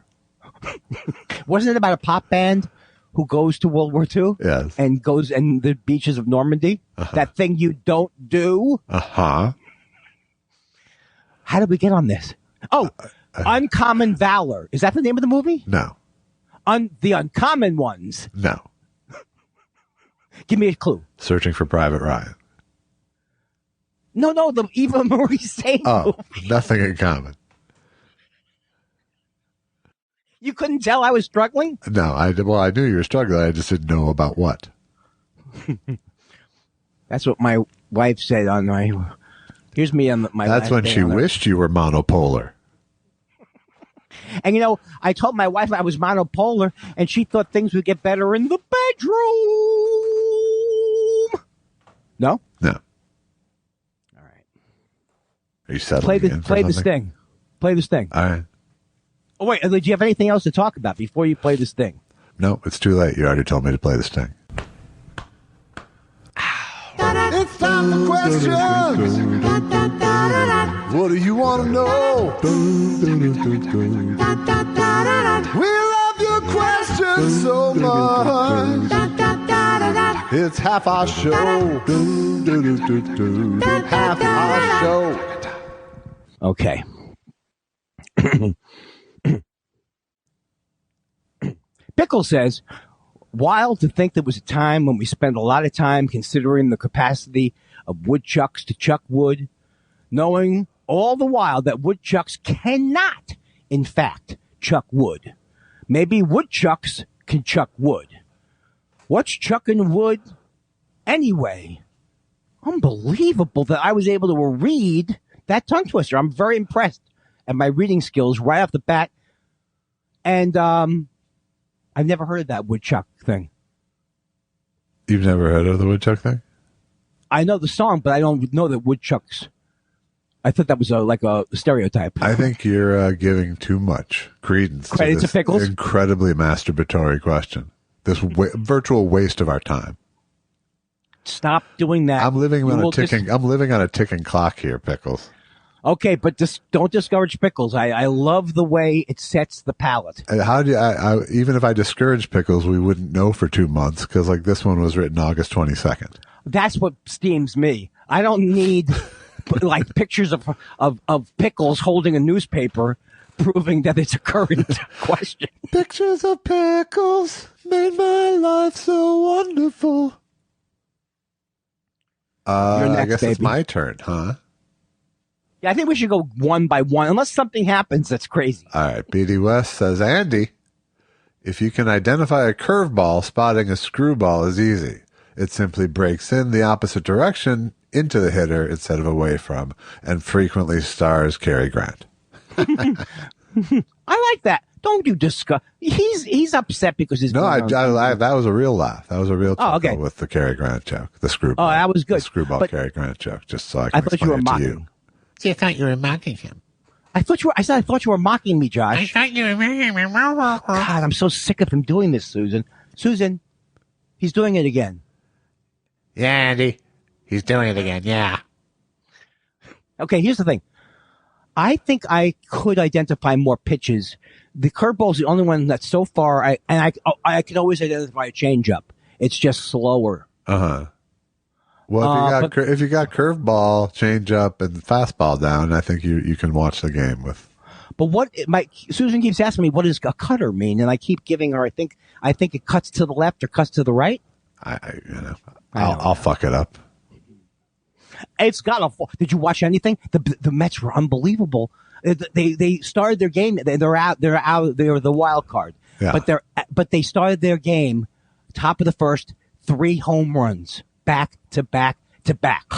C: Wasn't it about a pop band who goes to World War II?
B: Yes.
C: And goes in the beaches of Normandy? Uh-huh. That thing you don't do?
B: Uh-huh.
C: How did we get on this? Oh, Uncommon Valor. Is that the name of the movie?
B: No.
C: The Uncommon Ones.
B: No.
C: Give me a clue.
B: Searching for Private Ryan.
C: No, the Eva Marie Saint movie.
B: Nothing in Common.
C: You couldn't tell I was struggling?
B: No, I knew you were struggling. I just didn't know about what.
C: That's what my wife said on my Here's me on my.
B: That's when she wished you were monopolar.
C: And I told my wife I was monopolar, and she thought things would get better in the bedroom. No.
B: No.
C: All right.
B: Are you settling
C: Play this thing. Play this thing.
B: All right.
C: Oh wait, do you have anything else to talk about before you play this thing?
B: No, it's too late. You already told me to play this thing.
D: It's time for questions. What do you want to know? We love your questions so much. It's half our show. Half our show.
C: Okay. Pickle says, wild to think there was a time when we spent a lot of time considering the capacity of woodchucks to chuck wood, knowing all the while that woodchucks cannot, in fact, chuck wood. Maybe woodchucks can chuck wood. What's chucking wood anyway? Unbelievable that I was able to read that tongue twister. I'm very impressed at my reading skills right off the bat. And I've never heard of that woodchuck thing.
B: You've never heard of the woodchuck thing?
C: I know the song, but I don't know that woodchucks. I thought that was like a stereotype.
B: I think you're giving too much credence
C: to
B: this
C: Pickles?
B: Incredibly masturbatory question. This virtual waste of our time.
C: Stop doing that.
B: I'm living on a ticking clock here, Pickles.
C: Okay, but just don't discourage Pickles. I love the way it sets the palate.
B: How do even if I discourage Pickles, we wouldn't know for 2 months because like this one was written August 22nd.
C: That's what steams me. I don't need like pictures of Pickles holding a newspaper proving that it's a current question.
D: Pictures of Pickles made my life so wonderful.
C: You're next,
B: I guess
C: baby.
B: It's my turn, huh?
C: Yeah, I think we should go one by one, unless something happens that's crazy.
B: All right. BD West says, Andy, if you can identify a curveball, spotting a screwball is easy. It simply breaks in the opposite direction into the hitter instead of away from, and frequently stars Cary Grant.
C: I like that. Don't you discuss? He's upset because his.
B: No, that was a real laugh. That was a real chuckle with the Cary Grant joke, the screwball.
C: Oh, that was good.
B: The screwball Cary Grant joke. Just so I can
C: thought you were mocking.
B: you.
E: See, I thought you were mocking him.
C: I thought you were mocking me, Josh.
E: I thought you were mocking me.
C: God, I'm so sick of him doing this, Susan. Susan, he's doing it again.
E: Yeah, Andy. He's doing it again, yeah.
C: Okay, here's the thing. I think I could identify more pitches. The curveball is the only one that so far I can always identify a changeup. It's just slower.
B: Uh-huh. Well, if you got curveball, changeup, and fastball down, I think you can watch the game with.
C: But Susan keeps asking me, what does a cutter mean? And I keep giving her, I think it cuts to the left or cuts to the right.
B: I'll fuck it up.
C: It's got a. Did you watch anything? The Mets were unbelievable. They started their game. They're out. They're the wild card.
B: Yeah.
C: But they started their game, top of the first, 3 home runs. Back to back to back.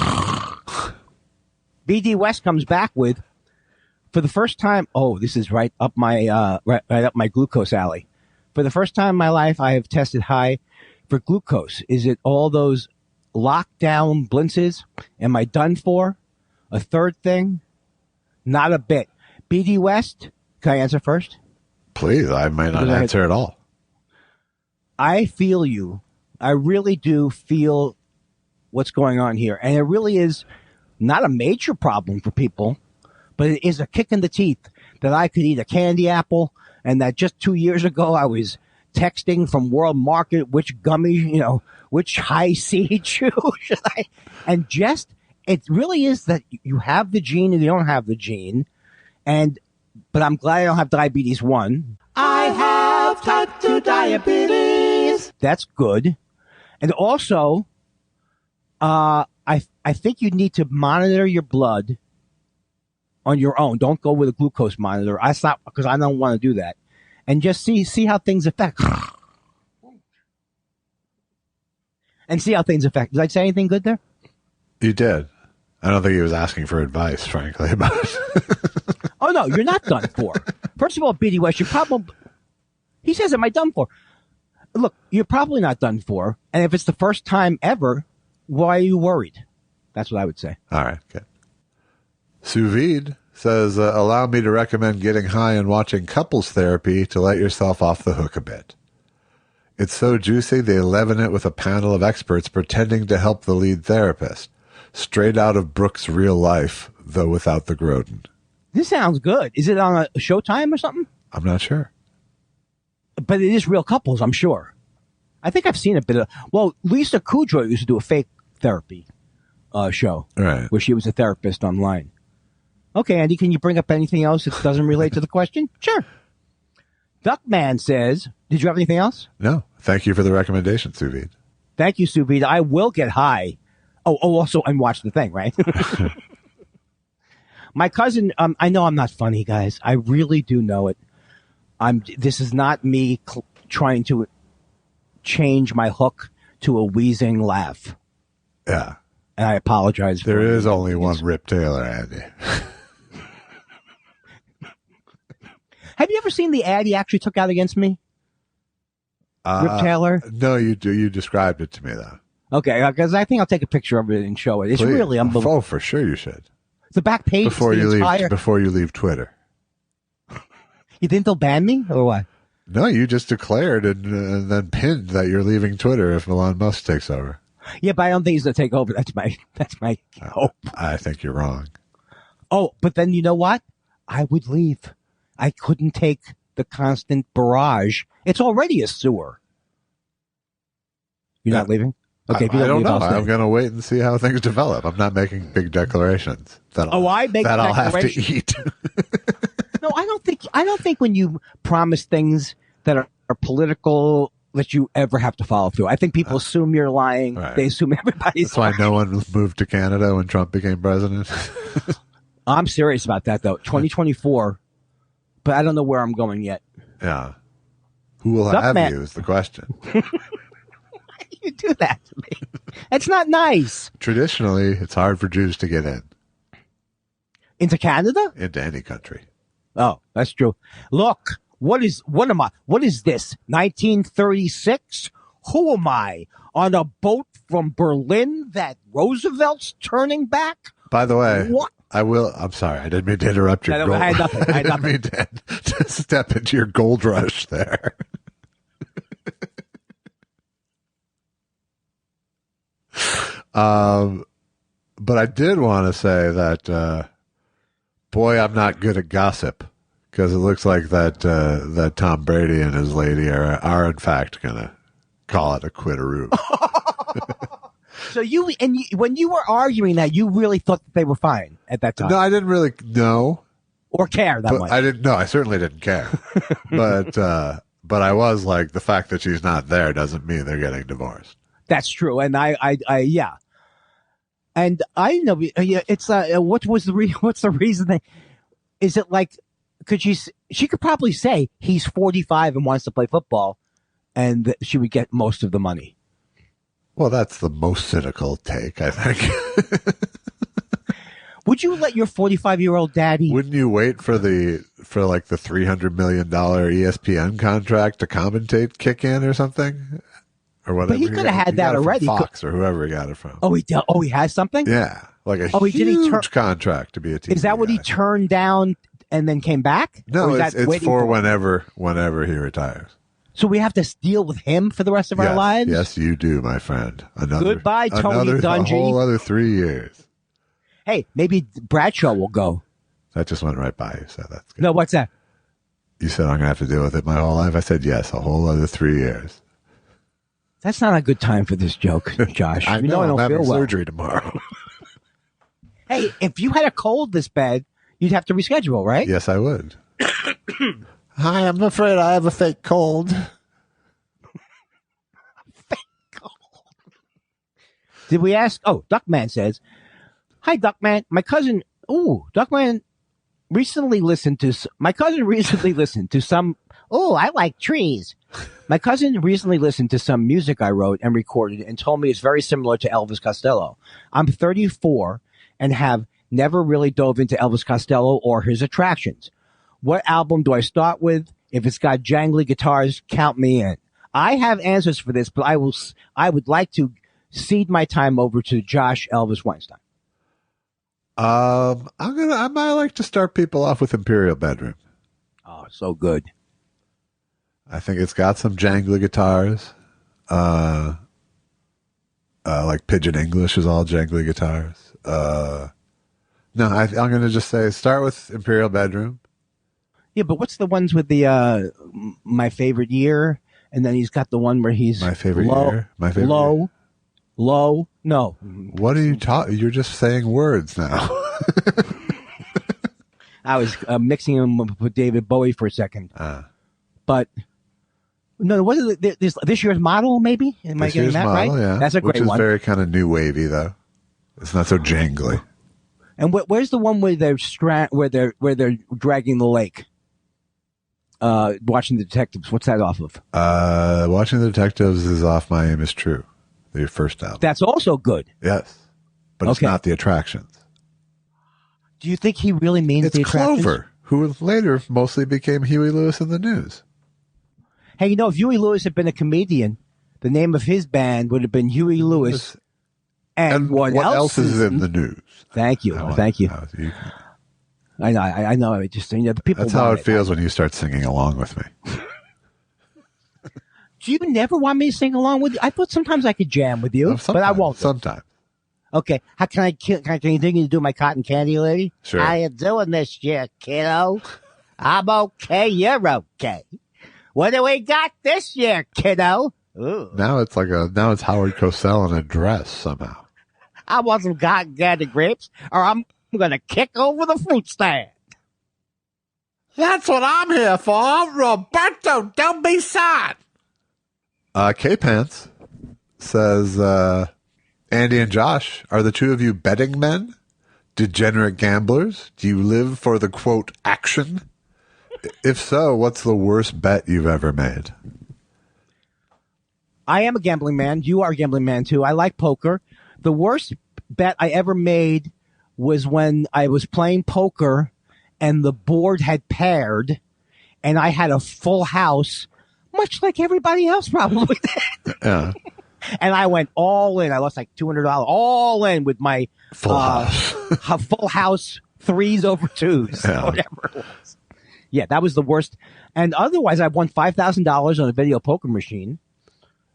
C: BD West comes back with, for the first time. Oh, this is right up my right up my glucose alley. For the first time in my life, I have tested high for glucose. Is it all those lockdown blintzes? Am I done for? A third thing? Not a bit. BD West, can I answer first?
B: Please, I might not answer at all.
C: I feel you. I really do feel what's going on here. And it really is not a major problem for people, but it is a kick in the teeth that I could eat a candy apple and that just 2 years ago I was texting from World Market which gummy, which high C chew should I? And it really is that you have the gene and you don't have the gene. But I'm glad I don't have diabetes 1.
D: I have type 2 diabetes.
C: That's good. And also, I think you need to monitor your blood on your own. Don't go with a glucose monitor. I stop because I don't want to do that. And just see how things affect. And see how things affect. Did I say anything good there?
B: You did. I don't think he was asking for advice, frankly. But
C: oh, no, you're not done for. First of all, B.D. West, you're probably... He says, am I done for? Look, you're probably not done for. And if it's the first time ever, why are you worried? That's what I would say.
B: All right, good. Sous Vide says, allow me to recommend getting high and watching couples therapy to let yourself off the hook a bit. It's so juicy, they leaven it with a panel of experts pretending to help the lead therapist. Straight out of Brooke's real life, though without the Grodin.
C: This sounds good. Is it on a Showtime or something?
B: I'm not sure.
C: But it is real couples, I'm sure. I think I've seen a bit of... Well, Lisa Kudrow used to do a fake therapy show.
B: Right.
C: Where she was a therapist online. Okay, Andy, can you bring up anything else that doesn't relate to the question? Sure. Duckman says... Did you have anything else?
B: No. Thank you for the recommendation, Sous Vide.
C: Thank you, Sous Vide. I will get high. Oh, also, and watch the thing, right? My cousin, I know I'm not funny, guys. I really do know it. This is not me trying to change my hook to a wheezing laugh.
B: Yeah.
C: And I apologize.
B: There is only one Rip Taylor, Andy.
C: Have you ever seen the ad he actually took out against me? Rip Taylor?
B: No, you do. You described it to me, though.
C: Okay, because I think I'll take a picture of it and show it. It's
B: Please.
C: Really unbelievable.
B: Oh, for sure you should.
C: The back page
B: before you leave Twitter.
C: You think they'll ban me or what?
B: No, you just declared and then pinned that you're leaving Twitter if Elon Musk takes over.
C: Yeah, but I don't think he's going to take over. That's my hope.
B: I think you're wrong.
C: Oh, but then you know what? I would leave. I couldn't take the constant barrage. It's already a sewer. You're not leaving? Okay,
B: I don't know. I'm going to wait and see how things develop. I'm not making big declarations that I'll have to eat.
C: No, I don't think when you promise things that are political that you ever have to follow through. I think people assume you're lying. Right. They assume everybody's
B: That's why no one moved to Canada when Trump became president.
C: I'm serious about that, though. 2024, but I don't know where I'm going yet.
B: Yeah. Who will have you is the question.
C: Why do you do that to me? It's not nice.
B: Traditionally, it's hard for Jews to get in.
C: Into Canada?
B: Into any country.
C: Oh, that's true. Look, what is this? 1936? Who am I? On a boat from Berlin that Roosevelt's turning back?
B: By the way,
C: what?
B: I'm sorry, I didn't mean to interrupt your gold.
C: I didn't
B: mean to step into your gold rush there. But I did want to say that, boy, I'm not good at gossip because it looks like that Tom Brady and his lady are in fact going to call it a quitteroo.
C: So when you were arguing that, you really thought that they were fine at that time?
B: No, I didn't really know
C: or care that much.
B: I didn't. No, I certainly didn't care. but I was like, the fact that she's not there doesn't mean they're getting divorced.
C: That's true, and I yeah, and I know it's what's the reason? Is it like she could probably say he's 45 and wants to play football, and she would get most of the money.
B: Well, that's the most cynical take, I think.
C: Would you let your 45-year-old daddy?
B: Wouldn't you wait for like the $300 million ESPN contract to commentate kick in or something? Or whatever.
C: But he could have had that already.
B: Fox or whoever he got it from.
C: Oh, he has something?
B: Yeah. Like a huge contract to be a TV
C: Is that what he turned down and then came back?
B: No, it's for whenever he retires.
C: So we have to deal with him for the rest of our lives?
B: Yes, you do, my friend.
C: Goodbye, Tony Dungy.
B: A whole other 3 years.
C: Hey, maybe Bradshaw will go.
B: That just went right by you, so that's good.
C: No, what's that?
B: You said I'm going to have to deal with it my whole life. I said yes, a whole other 3 years.
C: That's not a good time for this joke, Josh.
B: I know, I'm having surgery tomorrow.
C: Hey, if you had a cold this bad, you'd have to reschedule, right?
B: Yes, I would.
E: Hi, I'm afraid I have a fake cold.
C: Fake cold. Did we ask? Oh, Duckman says, hi, Duckman. Duckman recently listened to some, I like trees. My cousin recently listened to some music I wrote and recorded and told me it's very similar to Elvis Costello. I'm 34 and have never really dove into Elvis Costello or his attractions. What album do I start with? If it's got jangly guitars, count me in. I have answers for this, but I would like to cede my time over to Josh Elvis Weinstein.
B: I might like to start people off with Imperial Bedroom.
C: Oh, so good.
B: I think it's got some jangly guitars. Like Pigeon English is all jangly guitars. No, I'm going to just say start with Imperial Bedroom.
C: Yeah, but what's the ones with the My Favorite Year? And then he's got the one where he's
B: My Favorite Year. My Favorite Year.
C: Low. No.
B: What are you talking? You're just saying words now.
C: I was mixing him with David Bowie for a second. But no, what is it? This year's model, maybe? Am I getting that
B: model,
C: right?
B: Yeah.
C: That's a great one.
B: Which is very kind of new wavy, though. It's not so jangly.
C: And where's the one where they're dragging the lake? Watching the Detectives. What's that off of?
B: Watching the Detectives is off My Aim Is True, the first album.
C: That's also good.
B: Yes, but it's not the Attractions.
C: Do you think he really means the Attractions?
B: It's Clover, who later mostly became Huey Lewis in the News.
C: Hey, you know, if Huey Lewis had been a comedian, the name of his band would have been Huey Lewis. And what else is
B: in the news?
C: Thank you. Thank you. I know. I just, the people.
B: That's how it feels when you start singing along with me.
C: Do you never want me to sing along with you? I thought sometimes I could jam with you, but I won't.
B: Sometimes.
C: Okay. How can I continue to do my cotton candy lady?
B: Sure.
C: How you doing this year, kiddo? I'm okay. You're okay. What do we got this year, kiddo? Ooh.
B: Now it's Howard Cosell in a dress somehow.
C: I want some cotton candy grapes, or I'm going to kick over the fruit stand.
E: That's what I'm here for. Roberto, don't be sad.
B: K-Pants says, Andy and Josh, are the two of you betting men? Degenerate gamblers? Do you live for the, quote, action? If so, what's the worst bet you've ever made?
C: I am a gambling man. You are a gambling man, too. I like poker. The worst bet I ever made was when I was playing poker and the board had paired and I had a full house, much like everybody else probably did.
B: Yeah.
C: And I went all in. I lost like $200 all in with my
B: full house.
C: Full house 3s over 2s, whatever it was. Yeah, that was the worst. And otherwise, I won $5,000 on a video poker machine.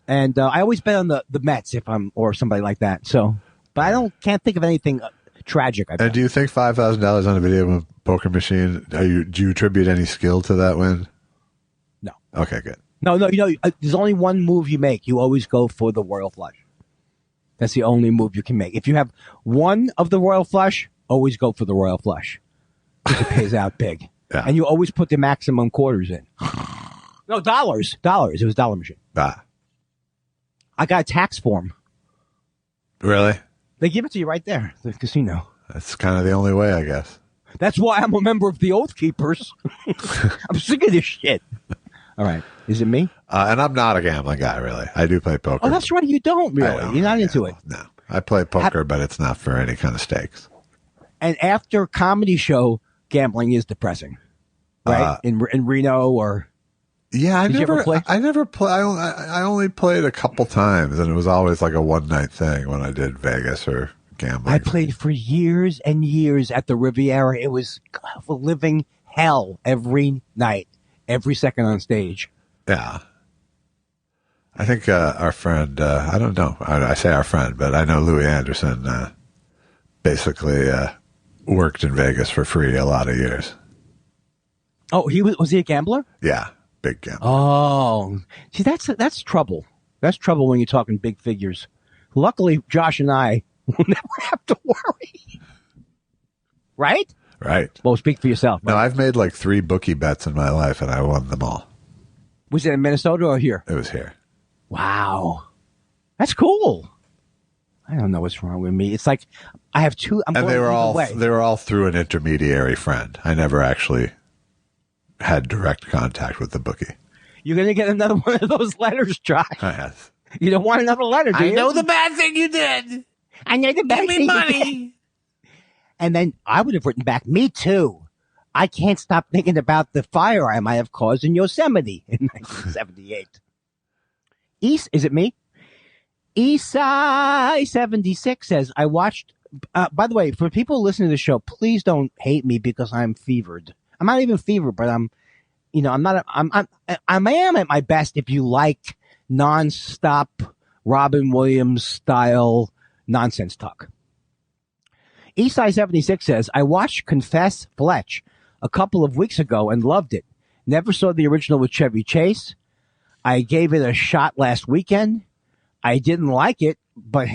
C: And I always bet on the Mets or somebody like that. So, but I can't think of anything tragic.
B: And do you think $5,000 on a video poker machine? Do you attribute any skill to that win?
C: No.
B: Okay, good.
C: No. There's only one move you make. You always go for the royal flush. That's the only move you can make. If you have one of the royal flush, always go for the royal flush because it pays out big.
B: Yeah.
C: And you always put the maximum quarters in. No, dollars. It was dollar machine. I got a tax form.
B: Really?
C: They give it to you right there, the casino.
B: That's kind of the only way, I guess.
C: That's why I'm a member of the Oath Keepers. I'm sick of this shit. All right. Is it me?
B: And I'm not a gambling guy, really. I do play poker.
C: Oh, that's right. You don't really. You're not into it.
B: No. I play poker, but it's not for any kind of stakes.
C: And after comedy show, gambling is depressing, right? In Reno or...
B: Yeah, I never
C: play.
B: I only played a couple times, and it was always like a one-night thing when I did Vegas or gambling.
C: I played for years and years at the Riviera. It was a living hell every night, every second on stage.
B: Yeah. I think our friend, I don't know, I say our friend, but I know Louis Anderson basically worked in Vegas for free a lot of years.
C: Oh, was he a gambler?
B: Yeah. Big gambler.
C: Oh, see, that's trouble. That's trouble when you're talking big figures. Luckily, Josh and I will never have to worry. Right?
B: Right.
C: Well, speak for yourself.
B: No, I've made like 3 bookie bets in my life, and I won them all.
C: Was it in Minnesota or here?
B: It was here.
C: Wow. That's cool. I don't know what's wrong with me. It's like I have 2.
B: And they were all through an intermediary friend. I never actually had direct contact with the bookie.
C: You're going to get another one of those letters, Josh.
B: Yes.
C: You don't want another letter, do you?
E: I know the bad thing you did.
C: I know the bad
E: thing. Give me money.
C: And then I would have written back, me too. I can't stop thinking about the fire I might have caused in Yosemite in 1978. Is it me? Esai76 says, I watched, by the way, for people listening to the show, please don't hate me because I'm fevered. I'm not even fevered, but I am at my best if you like nonstop Robin Williams style nonsense talk. Esai76 says, I watched Confess Fletch a couple of weeks ago and loved it. Never saw the original with Chevy Chase. I gave it a shot last weekend. I didn't like it, but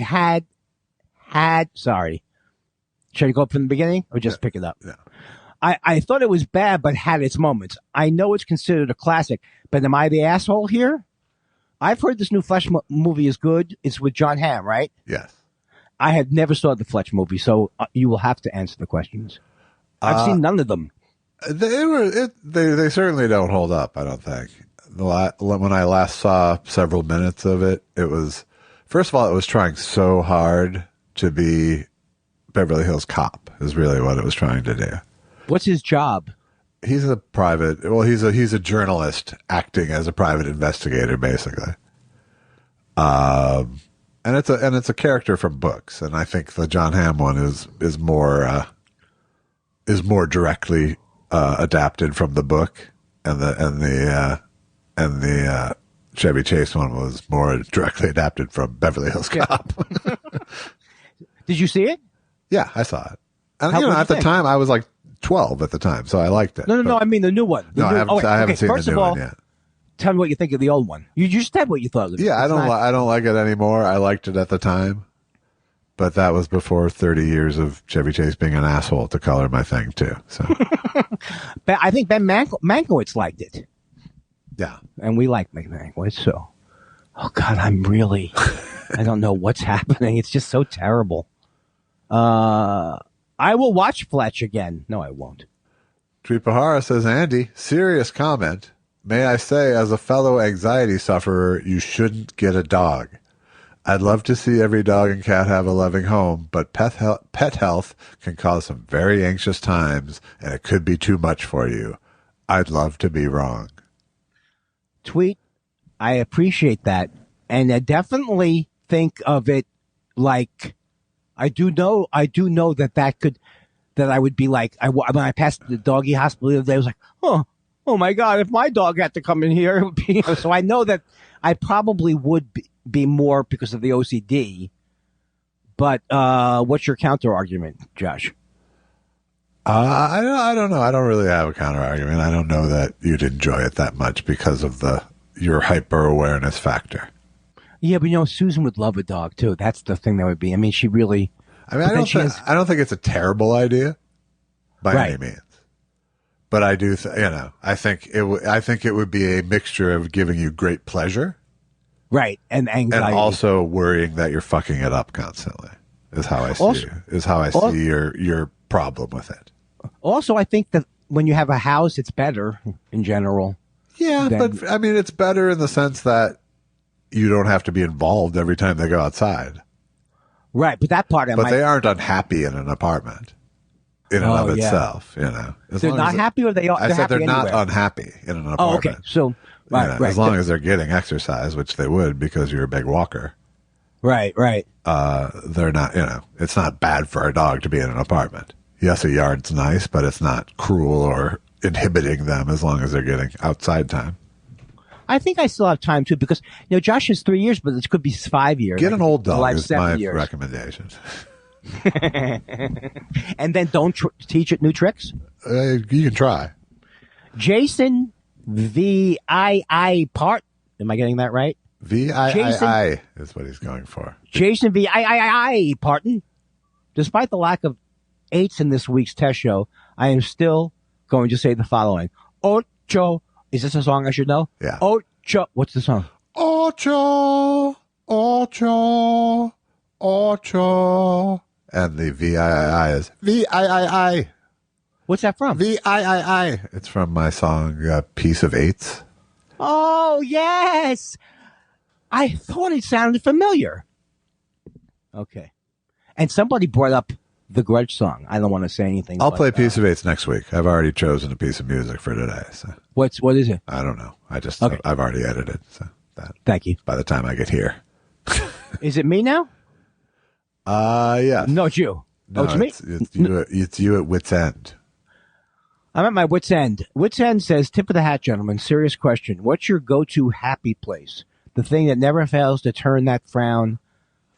C: sorry. Should I go from the beginning or just pick it up?
B: Yeah.
C: I thought it was bad, but had its moments. I know it's considered a classic, but am I the asshole here? I've heard this new Fletch movie is good. It's with John Hamm, right?
B: Yes.
C: I have never saw the Fletch movie, so you will have to answer the questions. I've seen none of them.
B: They certainly don't hold up, I don't think. When I last saw several minutes of it, it was, first of all, it was trying so hard to be Beverly Hills Cop is really what it was trying to do.
C: What's his job?
B: He's a he's a journalist acting as a private investigator, basically. And it's a character from books, and I think the John Hamm one is more directly adapted from the book, and the Chevy Chase one was more directly adapted from Beverly Hills Cop.
C: Yeah. Did you see it?
B: Yeah, I saw it. And at the time I was like 12 at the time, so I liked it.
C: No, I mean the new one.
B: I haven't seen the new one yet.
C: Tell me what you think of the old one. You just said what you thought of it.
B: Yeah, I don't like it anymore. I liked it at the time, but that was before 30 years of Chevy Chase being an asshole to color my thing too. So,
C: but I think Ben Mankiewicz liked it.
B: Yeah,
C: and we like Ben Mankiewicz. So, oh God, I don't know what's happening. It's just so terrible. I will watch Fletch again. No, I won't.
B: Tripahara says, Andy, serious comment. May I say, as a fellow anxiety sufferer, you shouldn't get a dog. I'd love to see every dog and cat have a loving home, but pet health can cause some very anxious times, and it could be too much for you. I'd love to be wrong.
C: Tweet, I appreciate that. And I definitely think of it like, I do know that I would be like, when I passed the doggy hospital the other day, I was like, oh my God, if my dog had to come in here, it would be, so I know that I probably would be more because of the OCD. But what's your counter argument, Josh?
B: I don't know. I don't really have a counter argument. I don't know that you'd enjoy it that much because of your hyper awareness factor. Yeah,
C: but Susan would love a dog too. That's the thing that would be. I mean, she really.
B: I mean, I don't think it's a terrible idea by any means. But I do, I think it would be a mixture of giving you great pleasure,
C: right, and anxiety,
B: and also worrying that you're fucking it up constantly. Is how I see your problem with it.
C: Also, I think that when you have a house, it's better in general.
B: Yeah, but I mean, it's better in the sense that you don't have to be involved every time they go outside.
C: Right, but that part,
B: they aren't unhappy in an apartment. In and of itself,
C: They're not happy, or they are.
B: I said they're
C: not
B: unhappy in an apartment.
C: Oh, okay. So, right.
B: As long as they're getting exercise, which they would because you're a big walker.
C: Right.
B: They're not. It's not bad for a dog to be in an apartment. Yes, a yard's nice, but it's not cruel or inhibiting them as long as they're getting outside time.
C: I think I still have time too because Josh is 3 years, but it could be 5 years.
B: Get an old dog is my recommendation.
C: And then don't teach it new tricks?
B: You can try.
C: Jason VII Part. Am I getting that right?
B: VII is what he's going for.
C: Jason VII Parton. Despite the lack of 8s in this week's test show, I am still going to say the following. Ocho. Is this a song I should know?
B: Yeah.
C: Ocho. What's the song?
B: Ocho. And the VII is VII.
C: What's that from?
B: VII. It's from my song Piece of Eights.
C: Oh, yes. I thought it sounded familiar. Okay. And somebody brought up the Grudge song. I don't want to say anything.
B: I'll play Piece of Eights next week. I've already chosen a piece of music for today. So.
C: What is it?
B: I don't know. I've already edited. So
C: thank you.
B: By the time I get here.
C: Is it me now?
B: Yeah.
C: No, it's you.
B: No,
C: it's me.
B: It's you at wit's end.
C: I'm at my wit's end. Wit's end says, tip of the hat, gentlemen. Serious question. What's your go-to happy place? The thing that never fails to turn that frown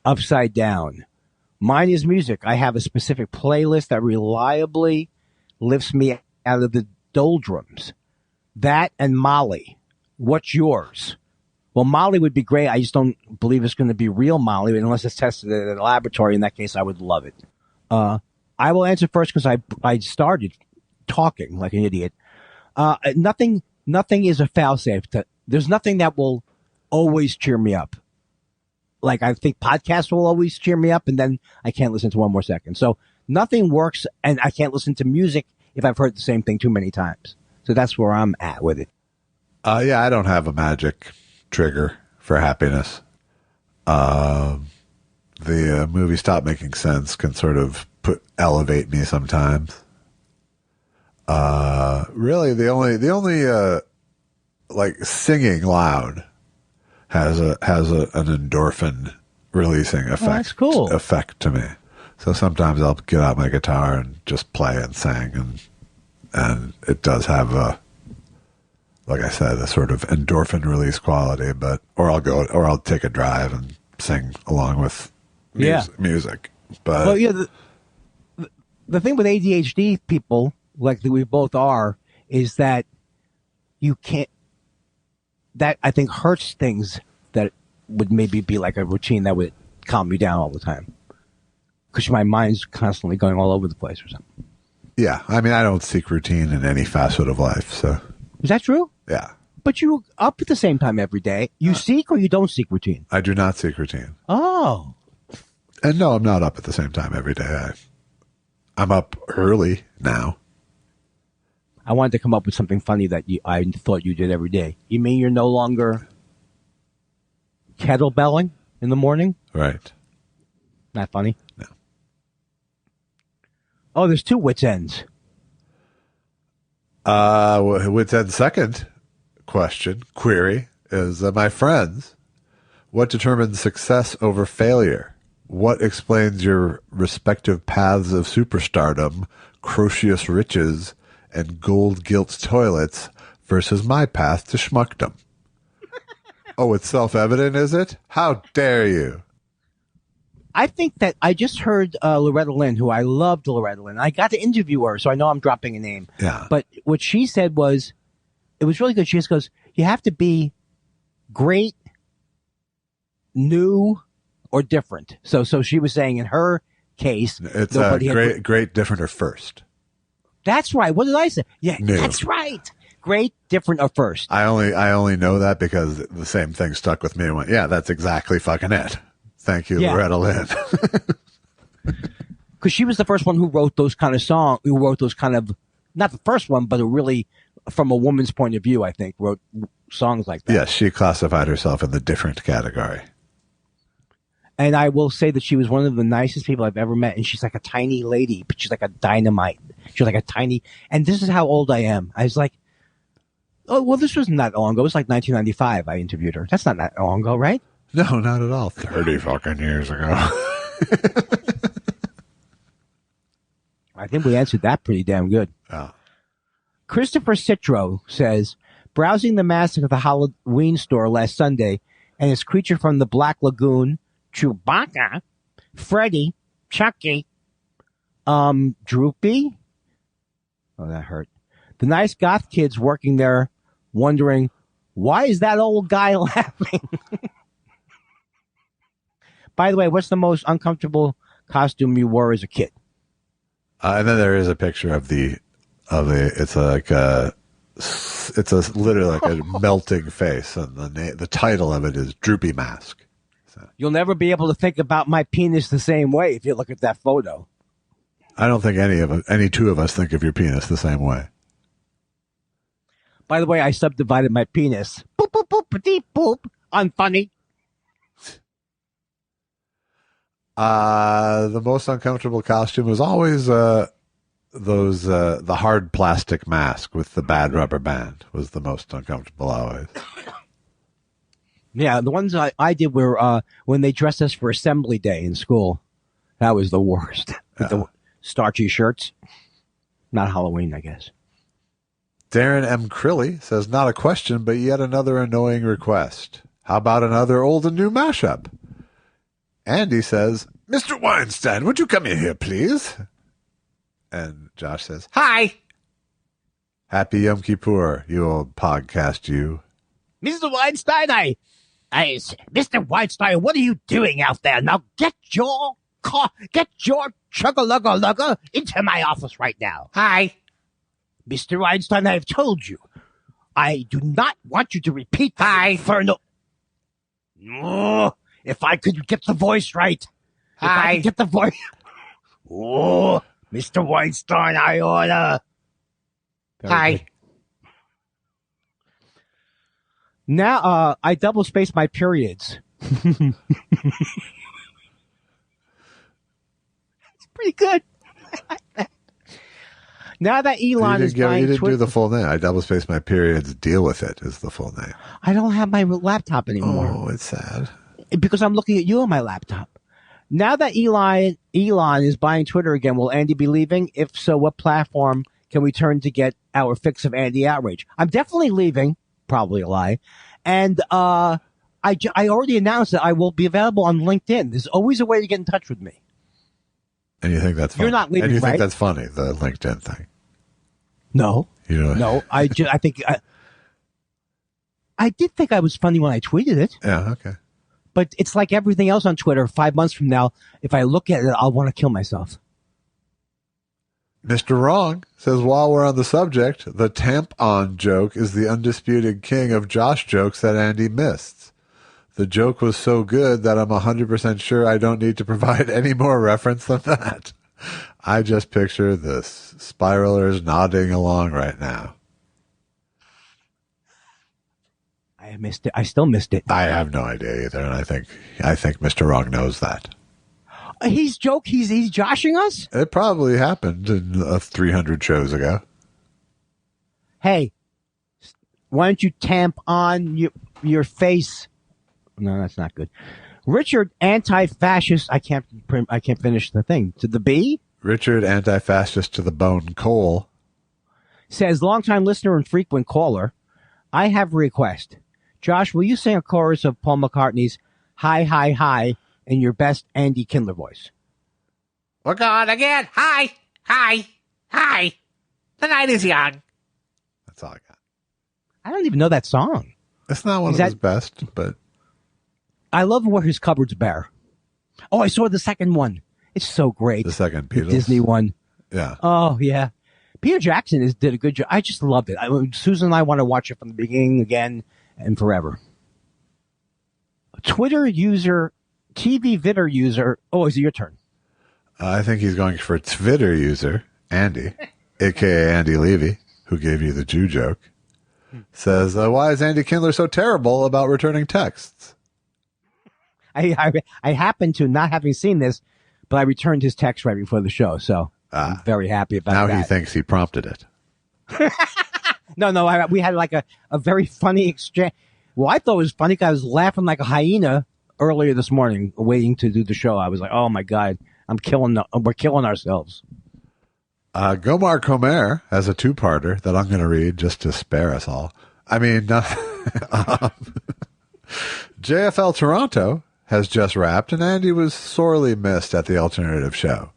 C: upside down. Mine is music. I have a specific playlist that reliably lifts me out of the doldrums. That and Molly. What's yours? Well, Molly would be great. I just don't believe it's going to be real Molly unless it's tested at a laboratory. In that case, I would love it. I will answer first because I started talking like an idiot. Nothing is a fail-safe. There's nothing that will always cheer me up. Like, I think podcasts will always cheer me up, and then I can't listen to one more second. So nothing works, and I can't listen to music if I've heard the same thing too many times. So that's where I'm at with it.
B: Yeah, I don't have a magic trigger for happiness. The movie Stop Making Sense can sort of elevate me sometimes. Really, the only like singing loud has an endorphin releasing effect.
C: Oh, that's cool.
B: Effect to me. So sometimes I'll get out my guitar and just play and sing, and it does have like I said, a sort of endorphin release quality. Or I'll take a drive and sing along with music. But
C: well, yeah, the thing with ADHD people, like we both are, is that you can't. That, I think, hurts things that would maybe be like a routine that would calm you down all the time. Because my mind's constantly going all over the place or something.
B: Yeah. I mean, I don't seek routine in any facet of life, so.
C: Is that true?
B: Yeah.
C: But you up at the same time every day. You seek or you don't seek routine?
B: I do not seek routine.
C: Oh.
B: And no, I'm not up at the same time every day. I'm up early now.
C: I wanted to come up with something funny that I thought you did every day. You mean you're no longer kettlebelling in the morning?
B: Right.
C: Not funny?
B: No.
C: Oh, there's two wits ends.
B: Wits end second query is, my friends, what determines success over failure? What explains your respective paths of superstardom, crocious riches, and gold gilt toilets versus my path to schmuckdom? Oh, it's self-evident, is it? How dare you?
C: I think that I just heard Loretta Lynn, who I loved Loretta Lynn. I got to interview her, so I know I'm dropping a name.
B: Yeah.
C: But what she said was, it was really good. She just goes, you have to be great, new, or different. So she was saying in her case,
B: it's great, different, or first.
C: That's right. What did I say? Yeah,
B: new.
C: That's right. Great, different, or first.
B: I only know that because the same thing stuck with me and went, yeah, that's exactly fucking it. Thank you, Loretta Lynn.
C: Because she was the first one who wrote those kind of songs, not the first one, but really, from a woman's point of view, I think, wrote songs like that.
B: Yes, she classified herself in the different category.
C: And I will say that she was one of the nicest people I've ever met. And she's like a tiny lady, but she's like a dynamite. She's like a tiny, and this is how old I am. I was like, oh, well, this wasn't that long ago. It was like 1995 I interviewed her. That's not that long ago, right?
B: No, not at all. 30 fucking years ago.
C: I think we answered that pretty damn good.
B: Oh.
C: Christopher Citro says, browsing the mask at the Halloween store last Sunday, and his creature from the Black Lagoon, Chewbacca, Freddy, Chucky, Droopy. Oh, that hurt. The nice goth kids working there wondering, why is that old guy laughing? By the way, what's the most uncomfortable costume you wore as a kid?
B: And then there is a picture of it's literally like a melting face, and the title of it is Droopy Mask. So.
C: You'll never be able to think about my penis the same way if you look at that photo.
B: I don't think any two of us think of your penis the same way.
C: By the way, I subdivided my penis. Boop, boop, boop, beep, boop. Unfunny.
B: The most uncomfortable costume was always the hard plastic mask with the bad rubber band was the most uncomfortable always.
C: Yeah, the ones I did were when they dressed us for assembly day in school. That was the worst. With the starchy shirts. Not Halloween, I guess.
B: Darren M. Crilly says, not a question, but yet another annoying request. How about another old and new mashup? Andy says, Mr. Weinstein, would you come in here, please? And Josh says,
E: Hi.
B: Happy Yom Kippur, you old podcast, you.
C: Mr. Weinstein, Mr. Weinstein, what are you doing out there? Now get your chugga-lugga-lugga into my office right now.
E: Hi.
C: Mr. Weinstein, I have told you. I do not want you to repeat that infernal... Oh, if I could get the voice right. If I could get the voice... Oh, Mr. Weinstein, I order.
E: Hi.
C: Good. Now, I double-space my periods. It's pretty good. Now that Elon is buying
B: you didn't
C: Twitter,
B: do the full name. I double-spaced my periods. Deal with it is the full name.
C: I don't have my laptop anymore.
B: Oh, it's sad.
C: Because I'm looking at you on my laptop. Now that Elon is buying Twitter again, will Andy be leaving? If so, what platform can we turn to get our fix of Andy outrage? I'm definitely leaving. Probably a lie. And I already announced that I will be available on LinkedIn. There's always a way to get in touch with me.
B: And you think that's funny?
C: You're not leaving,
B: and you
C: right?
B: think that's funny, the LinkedIn thing?
C: No.
B: You know,
C: no. I think I did think I was funny when I tweeted it.
B: Yeah, okay.
C: But it's like everything else on Twitter. 5 months from now, if I look at it, I'll want to kill myself.
B: Mr. Wrong says, while we're on the subject, the tampon joke is the undisputed king of Josh jokes that Andy missed. The joke was so good that I'm 100% sure I don't need to provide any more reference than that. I just picture the spiralers nodding along right now.
C: I missed it. I still missed it.
B: I have no idea either, and I think Mr. Wrong knows that.
C: He's joshing us?
B: It probably happened in 300 shows ago.
C: Hey, why don't you tamp on your face? No, that's not good. Richard, anti-fascist. I can't finish the thing. To the B?
B: Richard, anti-fascist to the bone coal.
C: Says, longtime listener and frequent caller, I have a request. Josh, will you sing a chorus of Paul McCartney's Hi, Hi, Hi in your best Andy Kindler voice?
E: We're gone again. Hi, hi, hi. The night is young.
B: That's all I got.
C: I don't even know that song.
B: It's not one of his best, but...
C: I love Where His Cupboard's Bare. Oh, I saw the second one. It's so great.
B: The second
C: Beatles. The Disney one.
B: Yeah.
C: Oh, yeah. Peter Jackson did a good job. I just loved it. Susan and I want to watch it from the beginning again and forever. Twitter user, TV Vidder user. Oh, is it your turn?
B: I think he's going for Twitter user, Andy, a.k.a. Andy Levy, who gave you the Jew joke, says, why is Andy Kindler so terrible about returning texts?
C: I happen to, not having seen this, but I returned his text right before the show, so I'm very happy about that.
B: Now he thinks he prompted it.
C: No, we had like a very funny exchange. Well, I thought it was funny because I was laughing like a hyena earlier this morning, waiting to do the show. I was like, oh my God, we're killing ourselves.
B: Gomar Comer has a two-parter that I'm going to read just to spare us all. I mean, JFL Toronto has just wrapped, and Andy was sorely missed at the alternative show.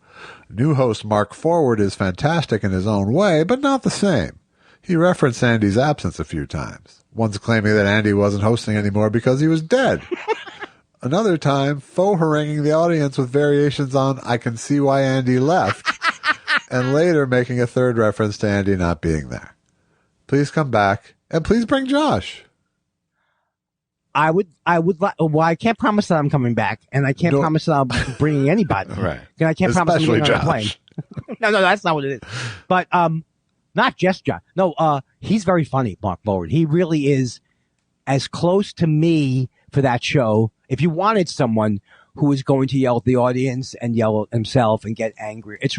B: New host Mark Forward is fantastic in his own way, but not the same. He referenced Andy's absence a few times, once claiming that Andy wasn't hosting anymore because he was dead. Another time, faux haranguing the audience with variations on I can see why Andy left, and later making a third reference to Andy not being there. Please come back, and please bring Josh.
C: I would like. Well, I can't promise that I'm coming back, and I can't promise that I'm bringing anybody.
B: Right.
C: I can't promise I'm
B: Especially
C: getting on a plane. No, that's not what it is. But not just Josh. No, he's very funny, Mark Forward. He really is as close to me for that show. If you wanted someone who is going to yell at the audience and yell at himself and get angry. He's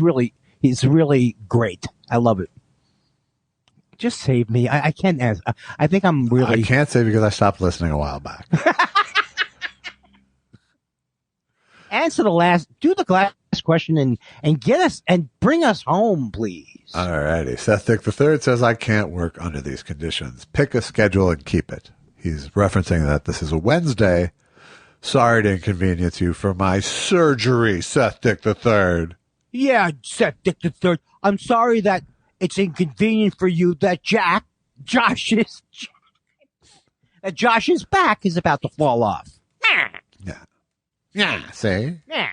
C: really great. I love it. Just save me. I can't answer. I think I'm really.
B: I can't save you because I stopped listening a while back.
C: Do the last question and get us and bring us home, please.
B: All righty. Seth Dick III says, I can't work under these conditions. Pick a schedule and keep it. He's referencing that this is a Wednesday. Sorry to inconvenience you for my surgery, Seth Dick III.
C: Yeah, Seth Dick III. I'm sorry that it's inconvenient for you that Josh's back is about to fall off.
B: Yeah, say.
C: Yeah.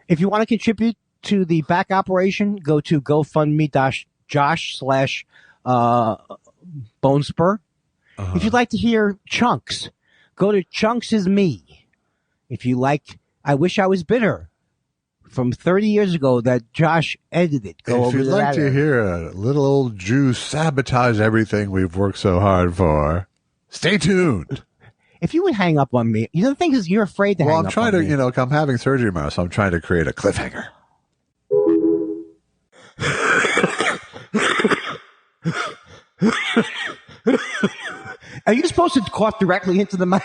C: If you want to contribute to the back operation, go to GoFundMe.Josh/Bonespur. If you'd like to hear Chunks, go to Chunks is Me. If you like I Wish I Was Bitter from 30 years ago that Josh edited, go over to that.
B: If you'd like to hear a little old Jew sabotage everything we've worked so hard for, stay tuned.
C: If you would hang up on me, the thing is you're afraid to hang up on me.
B: Well, I'm trying to, I'm having surgery tomorrow, so I'm trying to create a cliffhanger.
C: Are you supposed to cough directly into the mic?